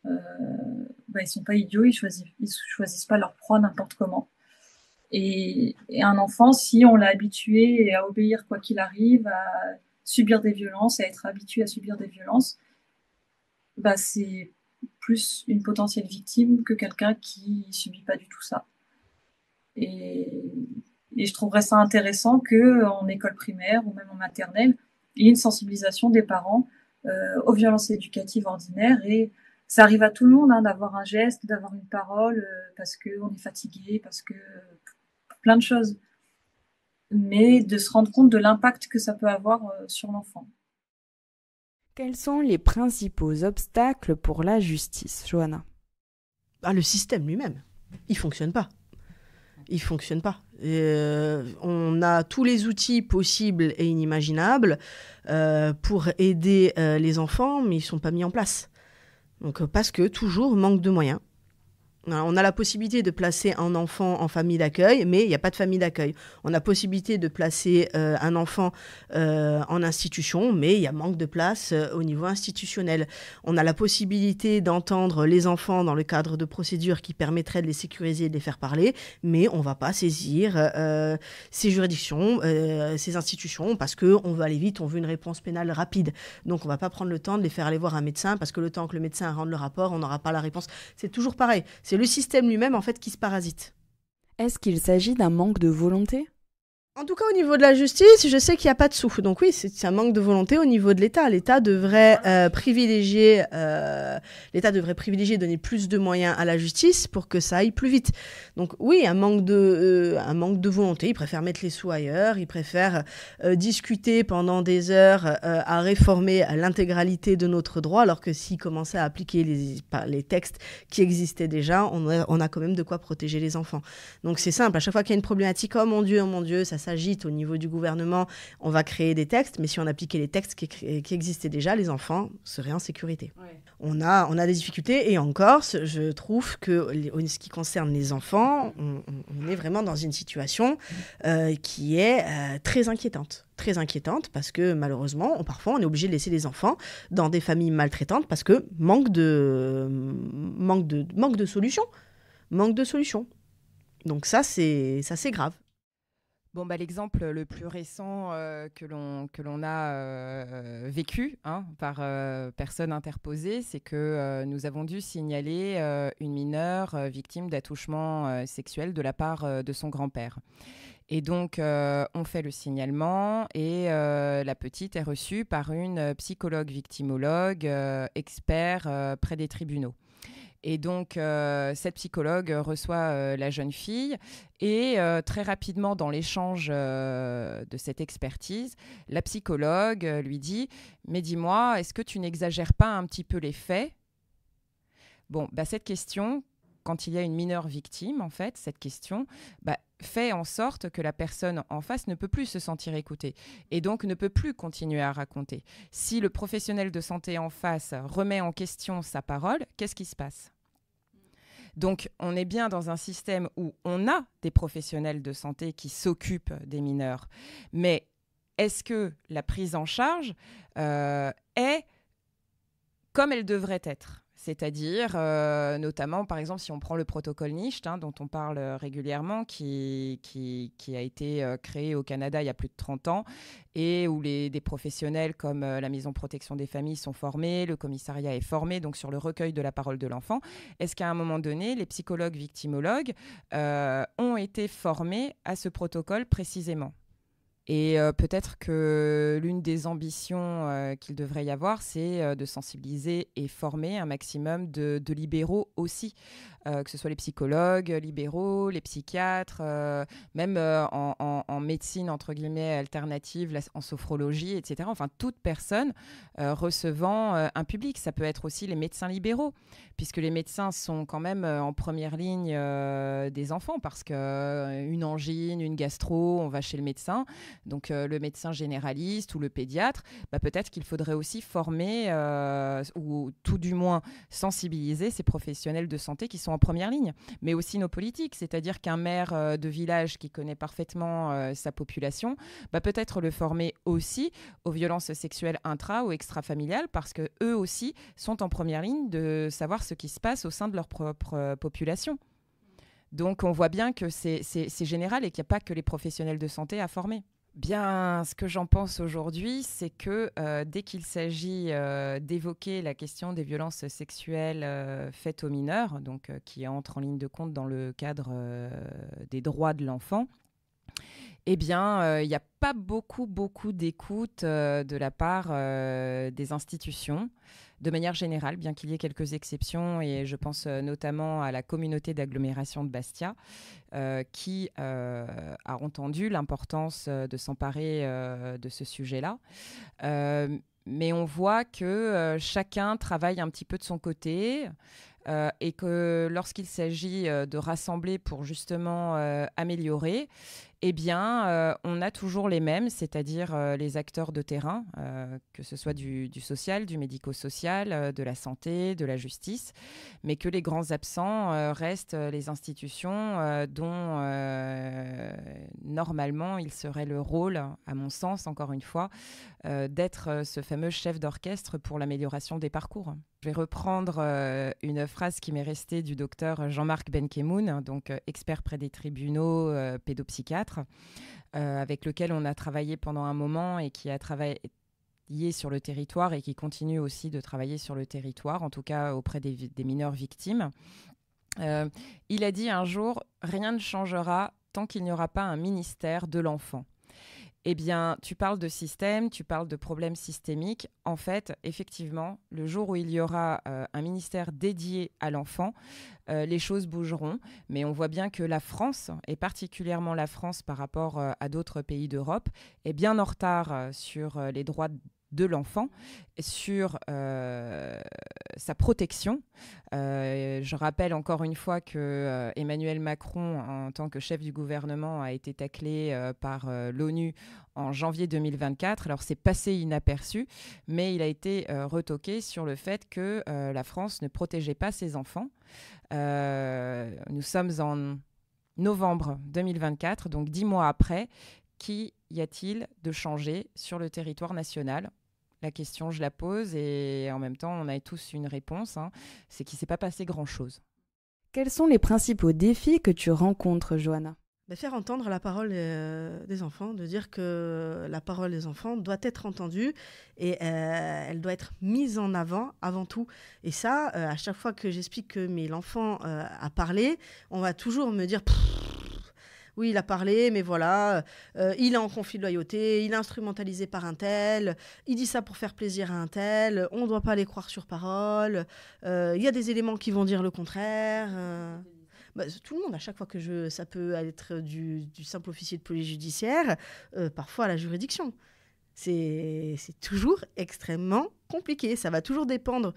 ils sont pas idiots, ils choisissent pas leur proie n'importe comment. Et un enfant, si on l'a habitué à obéir quoi qu'il arrive, à subir des violences, à être habitué à subir des violences, c'est plus une potentielle victime que quelqu'un qui subit pas du tout ça. Et je trouverais ça intéressant qu'en école primaire ou même en maternelle, il y ait une sensibilisation des parents aux violences éducatives ordinaires. Et ça arrive à tout le monde d'avoir un geste, d'avoir une parole, parce qu'on est fatigué, parce que plein de choses. Mais de se rendre compte de l'impact que ça peut avoir sur l'enfant. Quels sont les principaux obstacles pour la justice, Johanna ? Le système lui-même, il fonctionne pas. Il fonctionne pas. On a tous les outils possibles et inimaginables pour aider les enfants, mais ils sont pas mis en place. Donc parce que toujours manque de moyens. Alors, on a la possibilité de placer un enfant en famille d'accueil, mais il n'y a pas de famille d'accueil. On a la possibilité de placer un enfant en institution, mais il y a manque de place au niveau institutionnel. On a la possibilité d'entendre les enfants dans le cadre de procédures qui permettraient de les sécuriser et de les faire parler, mais on ne va pas saisir ces juridictions, ces institutions, parce qu'on veut aller vite, on veut une réponse pénale rapide. Donc on ne va pas prendre le temps de les faire aller voir un médecin, parce que le temps que le médecin rende le rapport, on n'aura pas la réponse. C'est toujours pareil. C'est le système lui-même, en fait, qui se parasite. Est-ce qu'il s'agit d'un manque de volonté ? En tout cas, au niveau de la justice, je sais qu'il n'y a pas de sous. Donc oui, c'est un manque de volonté au niveau de l'État. L'État devrait privilégier, donner plus de moyens à la justice pour que ça aille plus vite. Donc oui, un manque de volonté. Ils préfèrent mettre les sous ailleurs. Ils préfèrent discuter pendant des heures à réformer l'intégralité de notre droit, alors que s'ils commençaient à appliquer les textes qui existaient déjà, on a quand même de quoi protéger les enfants. Donc c'est simple. À chaque fois qu'il y a une problématique, oh mon Dieu, ça s'agite au niveau du gouvernement, on va créer des textes, mais si on appliquait les textes qui existaient déjà, les enfants seraient en sécurité. Ouais. On a des difficultés, et encore, je trouve que ce qui concerne les enfants, on est vraiment dans une situation qui est très inquiétante. Très inquiétante, parce que malheureusement, parfois, on est obligé de laisser les enfants dans des familles maltraitantes parce que manque de solutions. Manque de solutions. Donc ça, c'est grave. Bon, l'exemple le plus récent que l'on a vécu par personne interposée, c'est que nous avons dû signaler une mineure victime d'attouchement sexuel de la part de son grand-père. Et donc, on fait le signalement et la petite est reçue par une psychologue victimologue expert près des tribunaux. Et donc, cette psychologue reçoit la jeune fille et très rapidement, dans l'échange de cette expertise, la psychologue lui dit « Mais dis-moi, est-ce que tu n'exagères pas un petit peu les faits ?» Bon, cette question, quand il y a une mineure victime, en fait, cette question fait en sorte que la personne en face ne peut plus se sentir écoutée et donc ne peut plus continuer à raconter. Si le professionnel de santé en face remet en question sa parole, qu'est-ce qui se passe ? Donc, on est bien dans un système où on a des professionnels de santé qui s'occupent des mineurs. Mais est-ce que la prise en charge est comme elle devrait être ? C'est-à-dire, notamment, par exemple, si on prend le protocole NICHT, dont on parle régulièrement, qui a été créé au Canada il y a plus de 30 ans, et où des professionnels comme la Maison Protection des Familles sont formés, le commissariat est formé, donc sur le recueil de la parole de l'enfant. Est-ce qu'à un moment donné, les psychologues victimologues ont été formés à ce protocole précisément ? Et peut-être que l'une des ambitions qu'il devrait y avoir, c'est de sensibiliser et former un maximum de libéraux aussi, que ce soit les psychologues libéraux, les psychiatres, même en médecine, entre guillemets, alternative, en sophrologie, etc. Enfin, toute personne recevant un public. Ça peut être aussi les médecins libéraux, puisque les médecins sont quand même en première ligne des enfants, parce qu'une angine, une gastro, on va chez le médecin. Donc le médecin généraliste ou le pédiatre, peut-être qu'il faudrait aussi former ou tout du moins sensibiliser ces professionnels de santé qui sont en première ligne, mais aussi nos politiques, c'est-à-dire qu'un maire de village qui connaît parfaitement sa population, peut-être le former aussi aux violences sexuelles intra ou extrafamiliales, parce que eux aussi sont en première ligne de savoir ce qui se passe au sein de leur propre population. Donc on voit bien que c'est général et qu'il n'y a pas que les professionnels de santé à former. Bien, ce que j'en pense aujourd'hui, c'est que dès qu'il s'agit d'évoquer la question des violences sexuelles faites aux mineurs, donc qui entre en ligne de compte dans le cadre des droits de l'enfant, eh bien, il n'y a pas beaucoup d'écoute de la part des institutions, de manière générale, bien qu'il y ait quelques exceptions, et je pense notamment à la communauté d'agglomération de Bastia, qui a entendu l'importance de s'emparer de ce sujet-là. Mais on voit que chacun travaille un petit peu de son côté, et que lorsqu'il s'agit de rassembler pour justement améliorer, eh bien, on a toujours les mêmes, c'est-à-dire les acteurs de terrain, que ce soit du social, du médico-social, de la santé, de la justice, mais que les grands absents restent les institutions dont, normalement, il serait le rôle, à mon sens, encore une fois, d'être ce fameux chef d'orchestre pour l'amélioration des parcours. Je vais reprendre une phrase qui m'est restée du docteur Jean-Marc Benkemoun, donc expert près des tribunaux, pédopsychiatre, avec lequel on a travaillé pendant un moment et qui a travaillé sur le territoire et qui continue aussi de travailler sur le territoire, en tout cas auprès des mineurs victimes. Il a dit un jour « Rien ne changera tant qu'il n'y aura pas un ministère de l'enfant ». Eh bien, tu parles de système, tu parles de problèmes systémiques. En fait, effectivement, le jour où il y aura un ministère dédié à l'enfant, les choses bougeront. Mais on voit bien que la France, et particulièrement la France par rapport à d'autres pays d'Europe, est bien en retard sur les droits de l'enfant, sur sa protection. Je rappelle encore une fois que Emmanuel Macron, en tant que chef du gouvernement, a été taclé par l'ONU en janvier 2024. Alors c'est passé inaperçu, mais il a été retoqué sur le fait que la France ne protégeait pas ses enfants. Nous sommes en novembre 2024, donc 10 mois après. Qu'y a-t-il de changé sur le territoire national ? La question, je la pose, et en même temps, on a tous une réponse, c'est qu'il ne s'est pas passé grand-chose. Quels sont les principaux défis que tu rencontres, Johanna ? Faire entendre la parole des enfants, de dire que la parole des enfants doit être entendue et elle doit être mise en avant tout. Et ça, à chaque fois que j'explique que l'enfant a parlé, on va toujours me dire... Oui, il a parlé, mais voilà, il est en conflit de loyauté, il est instrumentalisé par un tel, il dit ça pour faire plaisir à un tel, on ne doit pas les croire sur parole, il y a des éléments qui vont dire le contraire. Tout le monde, à chaque fois que ça peut être du simple officier de police judiciaire, parfois à la juridiction. C'est toujours extrêmement compliqué, ça va toujours dépendre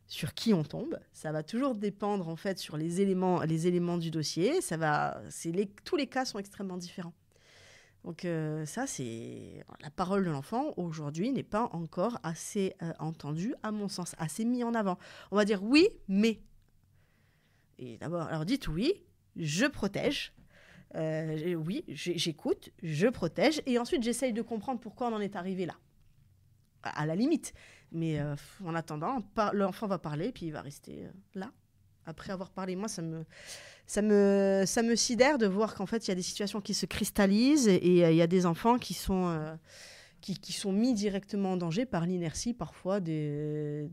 sur qui on tombe, ça va toujours dépendre en fait sur les éléments du dossier, tous les cas sont extrêmement différents. Donc ça, c'est la parole de l'enfant aujourd'hui n'est pas encore assez entendue, à mon sens, assez mis en avant. On va dire oui, mais. Et d'abord, alors dites oui, je protège. Oui, j'écoute, je protège, et ensuite j'essaye de comprendre pourquoi on en est arrivé là. À la limite. Mais en attendant, l'enfant va parler, puis il va rester là. Après avoir parlé, moi, ça me sidère de voir qu'en fait, il y a des situations qui se cristallisent et il y a des enfants qui sont mis directement en danger par l'inertie, parfois, des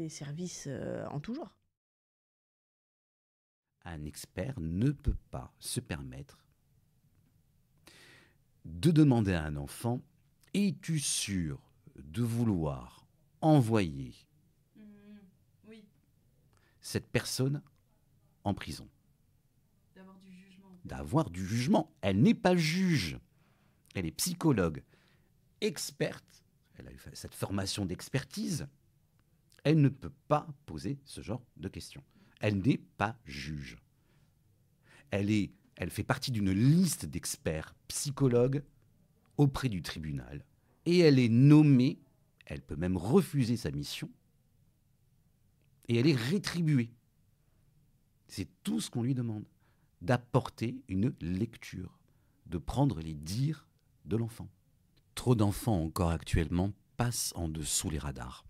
services en tout genre. Un expert ne peut pas se permettre de demander à un enfant, es-tu sûr de vouloir envoyer cette personne en prison? D'avoir du jugement. Elle n'est pas juge. Elle est psychologue, experte. Elle a eu cette formation d'expertise. Elle ne peut pas poser ce genre de questions. Elle n'est pas juge. Elle fait partie d'une liste d'experts psychologues auprès du tribunal. Et elle est nommée, elle peut même refuser sa mission, et elle est rétribuée. C'est tout ce qu'on lui demande, d'apporter une lecture, de prendre les dires de l'enfant. Trop d'enfants encore actuellement passent en dessous les radars.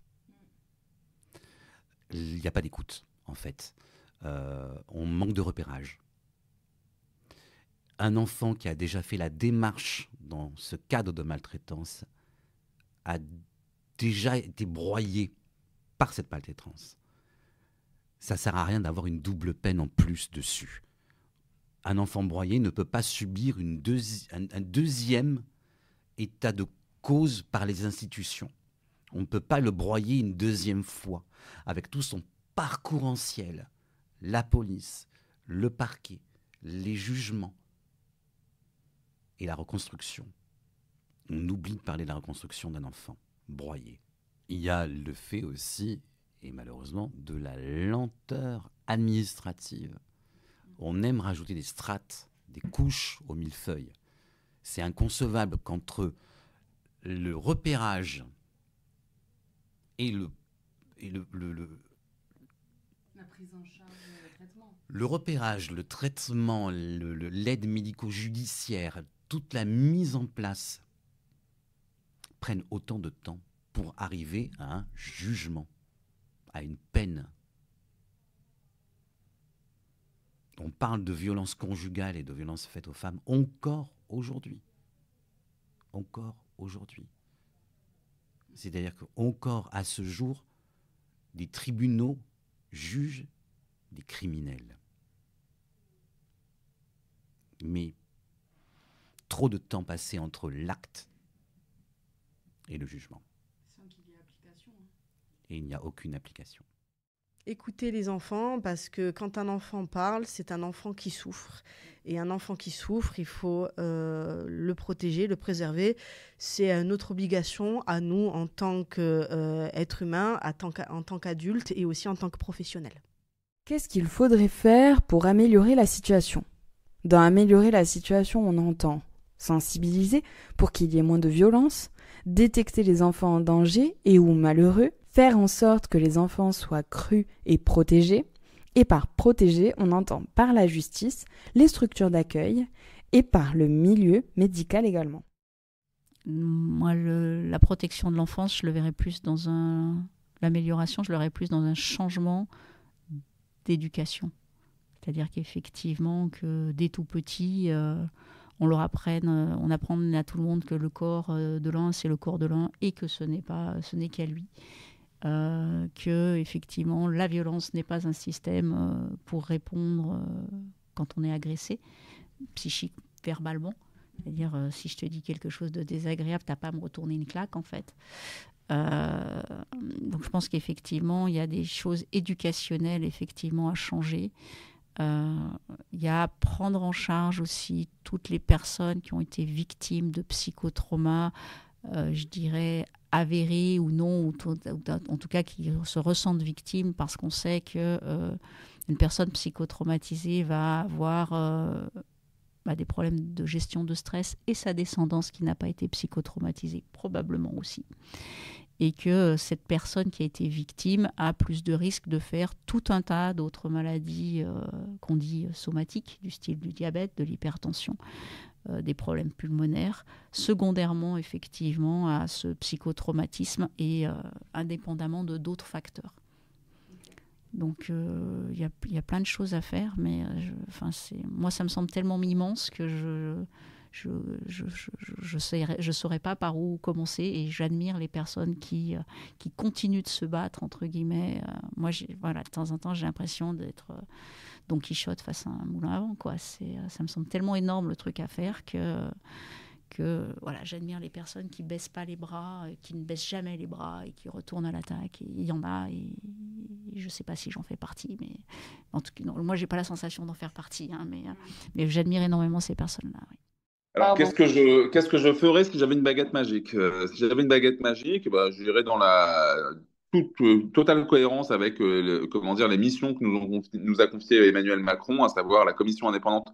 Il n'y a pas d'écoute, en fait. On manque de repérage. Un enfant qui a déjà fait la démarche dans ce cadre de maltraitance a déjà été broyé par cette maltraitance. Ça ne sert à rien d'avoir une double peine en plus dessus. Un enfant broyé ne peut pas subir un deuxième état de cause par les institutions. On ne peut pas le broyer une deuxième fois, avec tout son parcours anciel, la police, le parquet, les jugements et la reconstruction. On oublie de parler de la reconstruction d'un enfant broyé. Il y a le fait aussi, et malheureusement, de la lenteur administrative. On aime rajouter des strates, des couches au millefeuille. C'est inconcevable qu'entre le repérage et la prise en charge, le traitement. Le repérage, le traitement, l'aide médico-judiciaire, toute la mise en place prennent autant de temps pour arriver à un jugement, à une peine. On parle de violence conjugale et de violence faite aux femmes encore aujourd'hui. Encore aujourd'hui. C'est-à-dire qu'encore à ce jour, des tribunaux jugent des criminels. Mais trop de temps passé entre l'acte et le jugement. Sans qu'il y ait application. Et il n'y a aucune application. Écoutez les enfants, parce que quand un enfant parle, c'est un enfant qui souffre. Et un enfant qui souffre, il faut le protéger, le préserver. C'est notre obligation à nous en tant qu'êtres humains, en tant qu'adultes et aussi en tant que professionnels. Qu'est-ce qu'il faudrait faire pour améliorer la situation ? Dans améliorer la situation, on entend sensibiliser pour qu'il y ait moins de violence, détecter les enfants en danger et ou malheureux, faire en sorte que les enfants soient crus et protégés. Et par protéger, on entend par la justice, les structures d'accueil et par le milieu médical également. Moi, la protection de l'enfance, je le verrais plus dans l'amélioration, je le verrais plus dans un changement d'éducation. C'est-à-dire qu'effectivement, que dès tout petit, on apprenne à tout le monde que le corps de l'un, c'est le corps de l'un et que ce n'est qu'à lui. Que effectivement la violence n'est pas un système pour répondre quand on est agressé, psychique, verbalement. C'est-à-dire si je te dis quelque chose de désagréable, t'as pas à me retourner une claque en fait. Donc je pense qu'effectivement il y a des choses éducationnelles effectivement à changer. Il y a à prendre en charge aussi toutes les personnes qui ont été victimes de psychotraumas, je dirais avérés ou non, ou en tout cas qui se ressentent victimes parce qu'on sait qu'une personne psychotraumatisée va avoir des problèmes de gestion de stress et sa descendance qui n'a pas été psychotraumatisée, probablement aussi. Et que cette personne qui a été victime a plus de risques de faire tout un tas d'autres maladies qu'on dit somatiques, du style du diabète, de l'hypertension, des problèmes pulmonaires, secondairement effectivement à ce psychotraumatisme et indépendamment de d'autres facteurs. Donc il y a plein de choses à faire, mais moi ça me semble tellement immense que je saurais pas par où commencer et j'admire les personnes qui continuent de se battre entre guillemets. Moi de temps en temps j'ai l'impression d'être Don Quichotte face à un moulin à vent quoi. Ça me semble tellement énorme le truc à faire que que voilà, j'admire les personnes qui baissent pas les bras, qui ne baissent jamais les bras et qui retournent à l'attaque. Il y en a, et je sais pas si j'en fais partie, mais en tout cas, non, moi j'ai pas la sensation d'en faire partie, hein, mais j'admire énormément ces personnes-là. Oui. Alors, qu'est-ce que je ferais si j'avais une baguette magique? Si j'avais une baguette magique, bah, je dirais dans la totale cohérence avec comment dire, les missions que nous a confiées Emmanuel Macron, à savoir la commission indépendante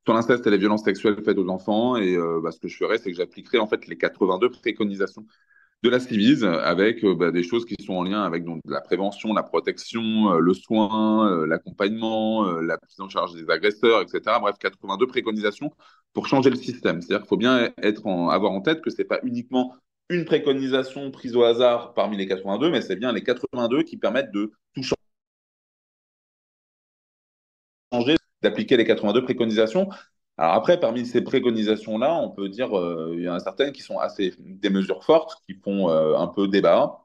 sur l'inceste et les violences sexuelles faites aux enfants. Et bah, ce que je ferais, c'est que j'appliquerais en fait les 82 préconisations de la Civise avec bah, des choses qui sont en lien avec donc, la prévention, la protection, le soin, l'accompagnement, la prise en charge des agresseurs, etc. Bref, 82 préconisations pour changer le système. C'est-à-dire qu'il faut bien avoir en tête que c'est pas uniquement une préconisation prise au hasard parmi les 82, mais c'est bien les 82 qui permettent de tout changer, d'appliquer les 82 préconisations. Alors après, parmi ces préconisations-là, on peut dire il y en a certaines qui sont assez des mesures fortes, qui font un peu débat,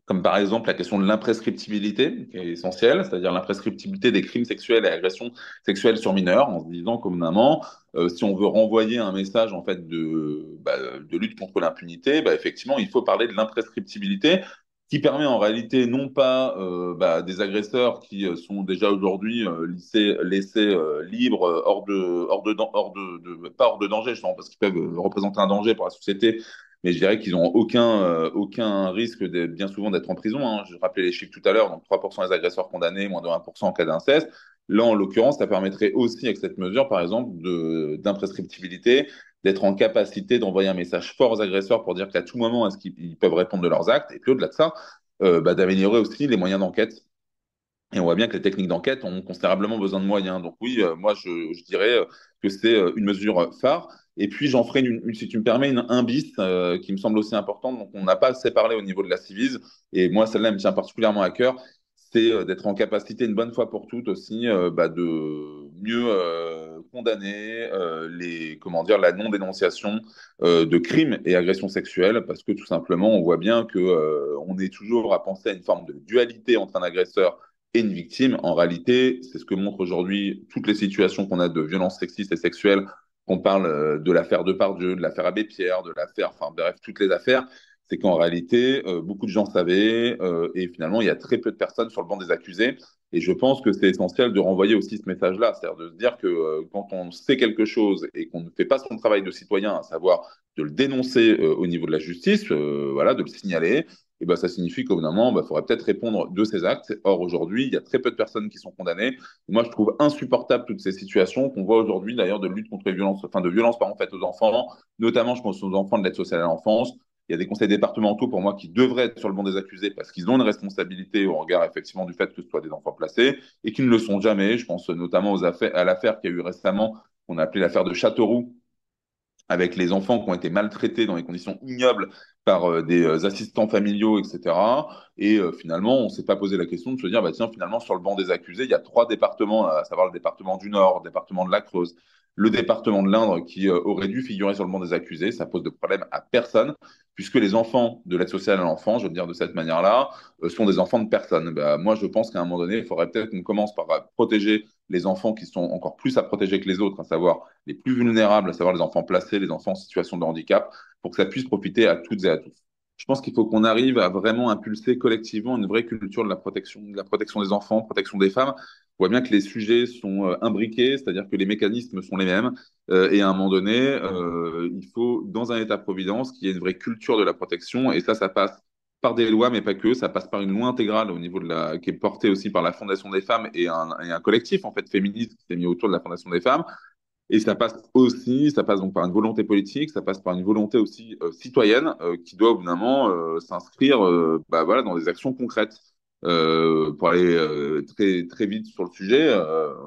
comme par exemple la question de l'imprescriptibilité, qui est essentielle, c'est-à-dire l'imprescriptibilité des crimes sexuels et agressions sexuelles sur mineurs, en se disant communément, si on veut renvoyer un message en fait de lutte contre l'impunité, bah, effectivement, il faut parler de l'imprescriptibilité, qui permet en réalité non pas des agresseurs qui sont déjà aujourd'hui laissés libres, pas hors de danger, justement, parce qu'ils peuvent représenter un danger pour la société, mais je dirais qu'ils n'ont aucun risque bien souvent d'être en prison. Hein. Je rappelais les chiffres tout à l'heure, donc 3% des agresseurs condamnés, moins de 1% en cas d'inceste. Là, en l'occurrence, ça permettrait aussi, avec cette mesure, par exemple, d'imprescriptibilité, d'être en capacité d'envoyer un message fort aux agresseurs pour dire qu'à tout moment, est-ce qu'ils peuvent répondre de leurs actes, et puis au-delà de ça, d'améliorer aussi les moyens d'enquête. Et on voit bien que les techniques d'enquête ont considérablement besoin de moyens. Donc oui, moi, je dirais que c'est une mesure phare. Et puis, j'en ferai, si tu me permets, un bis qui me semble aussi important. Donc, on n'a pas assez parlé au niveau de la Civise. Et moi, celle-là, elle me tient particulièrement à cœur. C'est d'être en capacité, une bonne fois pour toutes aussi, de mieux condamner la non-dénonciation de crimes et agressions sexuelles. Parce que tout simplement, on voit bien que on est toujours à penser à une forme de dualité entre un agresseur et une victime. En réalité, c'est ce que montrent aujourd'hui toutes les situations qu'on a de violences sexistes et sexuelles, qu'on parle de l'affaire Depardieu, de l'affaire Abbé Pierre, de l'affaire, enfin bref, toutes les affaires, c'est qu'en réalité, beaucoup de gens savaient, et finalement, il y a très peu de personnes sur le banc des accusés. Et je pense que c'est essentiel de renvoyer aussi ce message-là, c'est-à-dire de se dire que quand on sait quelque chose et qu'on ne fait pas son travail de citoyen, à savoir de le dénoncer au niveau de la justice, voilà, de le signaler, et ben, ça signifie qu'au bout d'un moment, il faudrait peut-être répondre de ces actes. Or, aujourd'hui, il y a très peu de personnes qui sont condamnées. Moi, je trouve insupportable toutes ces situations qu'on voit aujourd'hui, d'ailleurs, de lutte contre les violences, enfin, de violences par faites aux enfants, notamment, je pense aux enfants de l'aide sociale à l'enfance. Il y a des conseils départementaux, pour moi, qui devraient être sur le banc des accusés parce qu'ils ont une responsabilité au regard, effectivement, du fait que ce soit des enfants placés et qui ne le sont jamais. Je pense notamment à l'affaire qu'il y a eu récemment, qu'on a appelée l'affaire de Châteauroux, avec les enfants qui ont été maltraités dans des conditions ignobles par des assistants familiaux, etc. Et finalement, on ne s'est pas posé la question de se dire, bah, tiens, finalement, sur le banc des accusés, il y a 3 départements, à savoir le département du Nord, le département de la Creuse, le département de l'Indre, qui aurait dû figurer sur le banc des accusés. Ça pose de problème à personne, puisque les enfants de l'aide sociale à l'enfant, je veux dire de cette manière-là, sont des enfants de personne. Bah, moi, je pense qu'à un moment donné, il faudrait peut-être qu'on commence par protéger les enfants qui sont encore plus à protéger que les autres, à savoir les plus vulnérables, à savoir les enfants placés, les enfants en situation de handicap, pour que ça puisse profiter à toutes et à tous. Je pense qu'il faut qu'on arrive à vraiment impulser collectivement une vraie culture de la protection des enfants, protection des femmes. On voit bien que les sujets sont imbriqués, c'est-à-dire que les mécanismes sont les mêmes. Et à un moment donné, il faut, dans un État-providence, qu'il y ait une vraie culture de la protection. Et ça passe par des lois, mais pas que. Ça passe par une loi intégrale au niveau qui est portée aussi par la Fondation des femmes et un collectif en fait féministe qui s'est mis autour de la Fondation des femmes. Et ça passe donc par une volonté politique, ça passe par une volonté aussi citoyenne qui doit au bout d'un moment s'inscrire voilà, dans des actions concrètes. Pour aller très, très vite sur le sujet,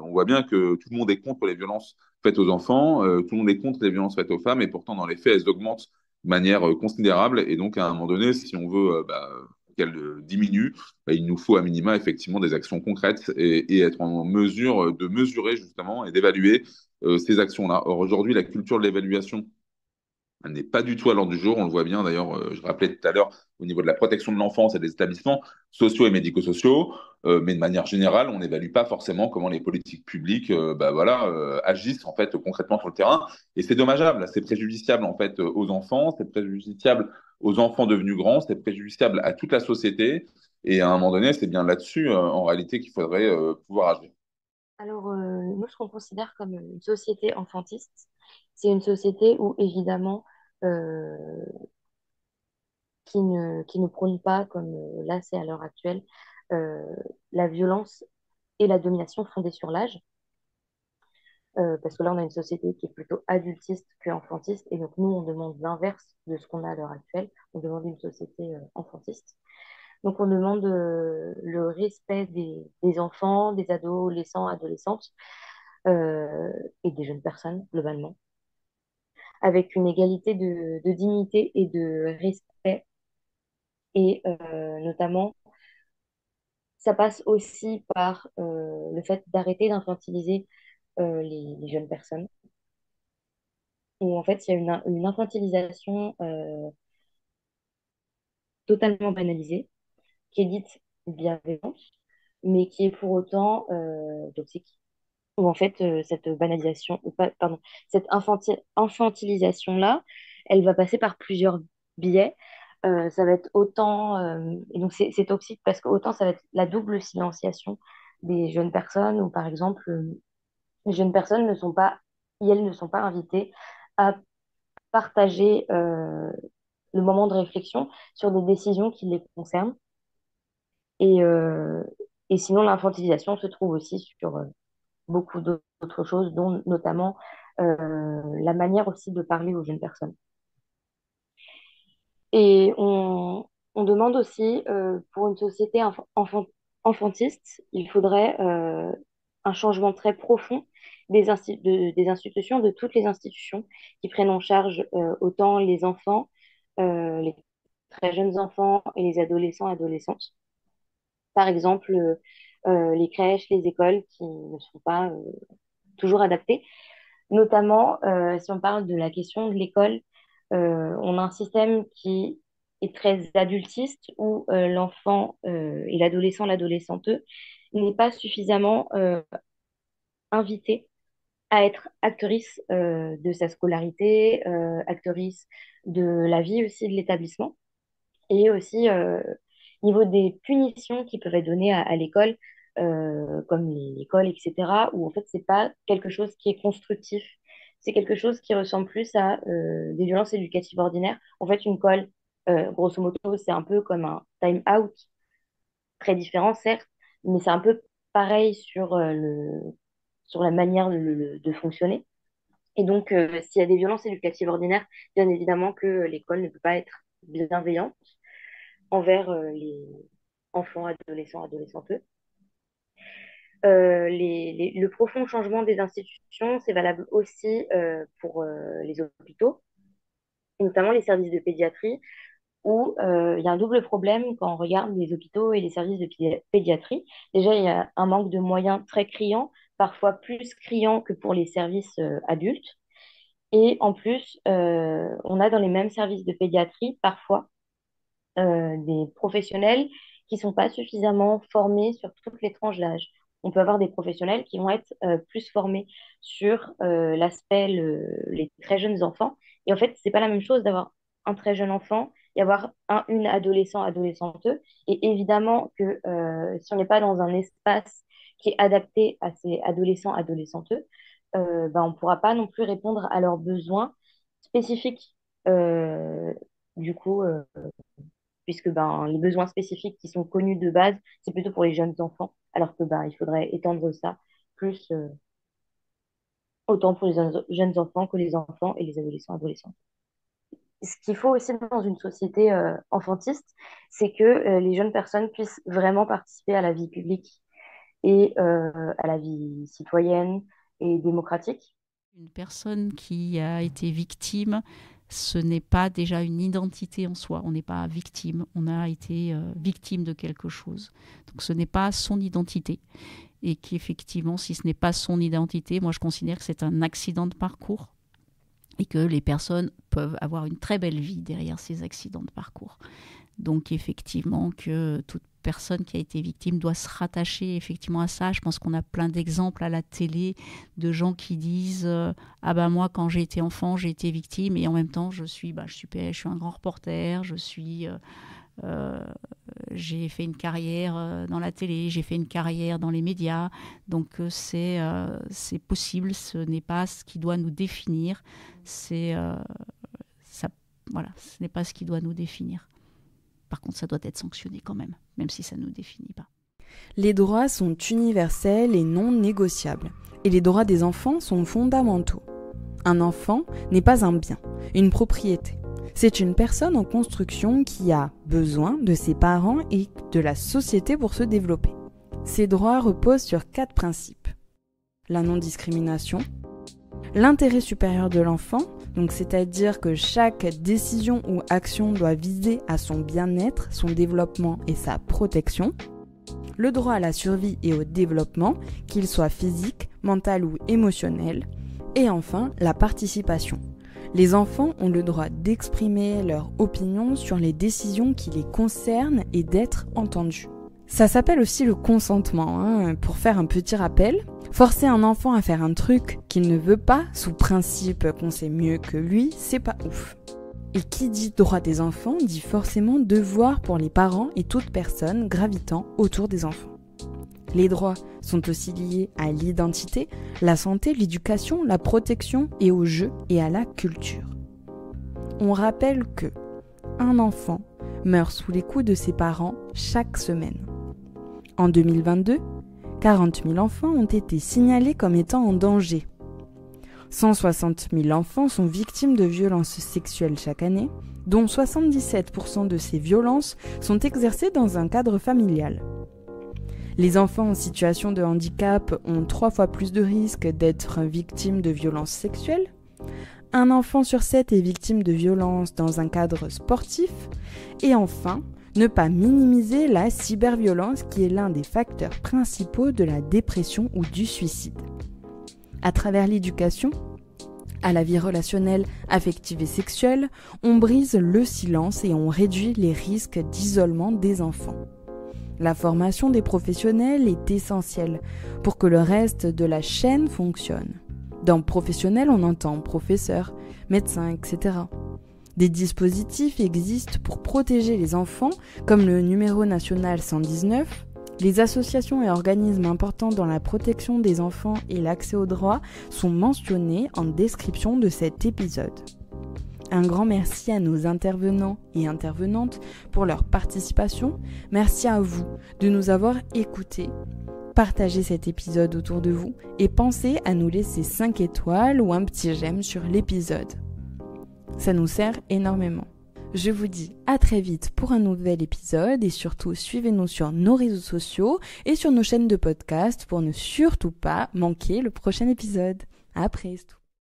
on voit bien que tout le monde est contre les violences faites aux enfants, tout le monde est contre les violences faites aux femmes, et pourtant dans les faits, elles augmentent de manière considérable. Et donc à un moment donné, si on veut qu'elles diminuent, il nous faut à minima effectivement des actions concrètes et être en mesure de mesurer justement et d'évaluer ces actions-là. Or aujourd'hui, la culture de l'évaluation Elle n'est pas du tout à l'ordre du jour. On le voit bien d'ailleurs, je rappelais tout à l'heure, au niveau de la protection de l'enfance et des établissements sociaux et médico-sociaux. Mais de manière générale, on n'évalue pas forcément comment les politiques publiques agissent en fait concrètement sur le terrain. Et c'est dommageable, c'est préjudiciable en fait aux enfants, c'est préjudiciable aux enfants devenus grands, c'est préjudiciable à toute la société. Et à un moment donné, c'est bien là-dessus, en réalité, qu'il faudrait pouvoir agir. Alors, nous, ce qu'on considère comme une société enfantiste, c'est une société où, évidemment, euh, qui ne prône pas, comme là c'est à l'heure actuelle, euh, la violence et la domination fondée sur l'âge. Parce que là, on a une société qui est plutôt adultiste qu'enfantiste. Et donc, nous, on demande l'inverse de ce qu'on a à l'heure actuelle. On demande une société enfantiste. Donc, on demande le respect des enfants, des adolescents, adolescentes et des jeunes personnes, globalement, avec une égalité de dignité et de respect. Et notamment, ça passe aussi par le fait d'arrêter d'infantiliser les jeunes personnes. Où en fait, il y a une infantilisation totalement banalisée, qui est dite bienveillante, mais qui est pour autant toxique. Où en fait, cette banalisation, ou pas, pardon, cette infantilisation-là, elle va passer par plusieurs biais. Ça va être autant, et donc c'est toxique parce que autant ça va être la double silenciation des jeunes personnes, où par exemple, les jeunes personnes ne sont pas, elles ne sont pas invitées à partager le moment de réflexion sur des décisions qui les concernent. Et, euh, et sinon, l'infantilisation se trouve aussi sur beaucoup d'autres choses, dont notamment la manière aussi de parler aux jeunes personnes. Et on demande aussi, pour une société enfantiste, il faudrait un changement très profond des institutions, de toutes les institutions qui prennent en charge autant les enfants, les très jeunes enfants et les adolescents et adolescentes. Par exemple, les crèches, les écoles qui ne sont pas toujours adaptées. Notamment, si on parle de la question de l'école, on a un système qui est très adultiste où l'enfant et l'adolescent, l'adolescente n'est pas suffisamment invité à être actrice de sa scolarité, actrice de la vie aussi de l'établissement et aussi niveau des punitions qui peuvent être données à l'école, comme l'école, etc., où en fait, c'est pas quelque chose qui est constructif. C'est quelque chose qui ressemble plus à des violences éducatives ordinaires. En fait, une colle, grosso modo, c'est un peu comme un time-out, très différent, certes, mais c'est un peu pareil sur la manière de fonctionner. Et donc, s'il y a des violences éducatives ordinaires, bien évidemment que l'école ne peut pas être bienveillante envers les enfants, adolescents, adolescentes. Le profond changement des institutions, c'est valable aussi pour les hôpitaux, et notamment les services de pédiatrie, où il y a un double problème quand on regarde les hôpitaux et les services de pédiatrie. Déjà, il y a un manque de moyens très criant, parfois plus criant que pour les services adultes. Et en plus, on a dans les mêmes services de pédiatrie parfois des professionnels qui ne sont pas suffisamment formés sur toutes les tranches d'âge. On peut avoir des professionnels qui vont être plus formés sur l'aspect les très jeunes enfants. Et en fait, c'est pas la même chose d'avoir un très jeune enfant et avoir une adolescent, adolescente. Et évidemment que si on n'est pas dans un espace qui est adapté à ces adolescents, adolescentes, ben, on ne pourra pas non plus répondre à leurs besoins spécifiques. Du coup, puisque ben, les besoins spécifiques qui sont connus de base, c'est plutôt pour les jeunes enfants, alors que ben, il faudrait étendre ça plus autant pour les jeunes enfants que les enfants et les adolescents adolescents. Ce qu'il faut aussi dans une société enfantiste, c'est que les jeunes personnes puissent vraiment participer à la vie publique et à la vie citoyenne et démocratique. Une personne qui a été victime, ce n'est pas déjà une identité en soi. On n'est pas victime, on a été victime de quelque chose. Donc ce n'est pas son identité. Et qu'effectivement, si ce n'est pas son identité, moi je considère que c'est un accident de parcours. et que les personnes peuvent avoir une très belle vie derrière ces accidents de parcours. Donc effectivement que toute personne qui a été victime doit se rattacher effectivement à ça. Je pense qu'on a plein d'exemples à la télé de gens qui disent ah ben moi quand j'ai été enfant j'ai été victime et en même temps je suis un grand reporter, j'ai fait une carrière dans la télé, j'ai fait une carrière dans les médias, donc c'est possible, ce n'est pas ce qui doit nous définir, ce n'est pas ce qui doit nous définir. Par contre, ça doit être sanctionné quand même si ça ne nous définit pas. Les droits sont universels et non négociables, et les droits des enfants sont fondamentaux. Un enfant n'est pas un bien, une propriété. C'est une personne en construction qui a besoin de ses parents et de la société pour se développer. Ces droits reposent sur 4 principes. La non-discrimination, l'intérêt supérieur de l'enfant, donc c'est-à-dire que chaque décision ou action doit viser à son bien-être, son développement et sa protection, le droit à la survie et au développement, qu'il soit physique, mental ou émotionnel, et enfin la participation. Les enfants ont le droit d'exprimer leur opinion sur les décisions qui les concernent et d'être entendus. Ça s'appelle aussi le consentement, Pour faire un petit rappel, forcer un enfant à faire un truc qu'il ne veut pas, sous principe qu'on sait mieux que lui, c'est pas ouf. Et qui dit droit des enfants dit forcément devoir pour les parents et toute personne gravitant autour des enfants. Les droits sont aussi liés à l'identité, la santé, l'éducation, la protection et au jeu et à la culture. On rappelle que un enfant meurt sous les coups de ses parents chaque semaine. En 2022, 40 000 enfants ont été signalés comme étant en danger. 160 000 enfants sont victimes de violences sexuelles chaque année, dont 77% de ces violences sont exercées dans un cadre familial. Les enfants en situation de handicap ont 3 fois plus de risques d'être victimes de violences sexuelles. Un enfant sur 7 est victime de violences dans un cadre sportif. Et enfin, ne pas minimiser la cyberviolence qui est l'un des facteurs principaux de la dépression ou du suicide. À travers l'éducation à la vie relationnelle, affective et sexuelle, on brise le silence et on réduit les risques d'isolement des enfants. La formation des professionnels est essentielle pour que le reste de la chaîne fonctionne. Dans professionnel, on entend professeurs, médecins, etc. Des dispositifs existent pour protéger les enfants, comme le numéro national 119. Les associations et organismes importants dans la protection des enfants et l'accès aux droits sont mentionnés en description de cet épisode. Un grand merci à nos intervenants et intervenantes pour leur participation. Merci à vous de nous avoir écoutés. Partagez cet épisode autour de vous et pensez à nous laisser 5 étoiles ou un petit j'aime sur l'épisode. Ça nous sert énormément. Je vous dis à très vite pour un nouvel épisode et surtout suivez-nous sur nos réseaux sociaux et sur nos chaînes de podcast pour ne surtout pas manquer le prochain épisode. À presto!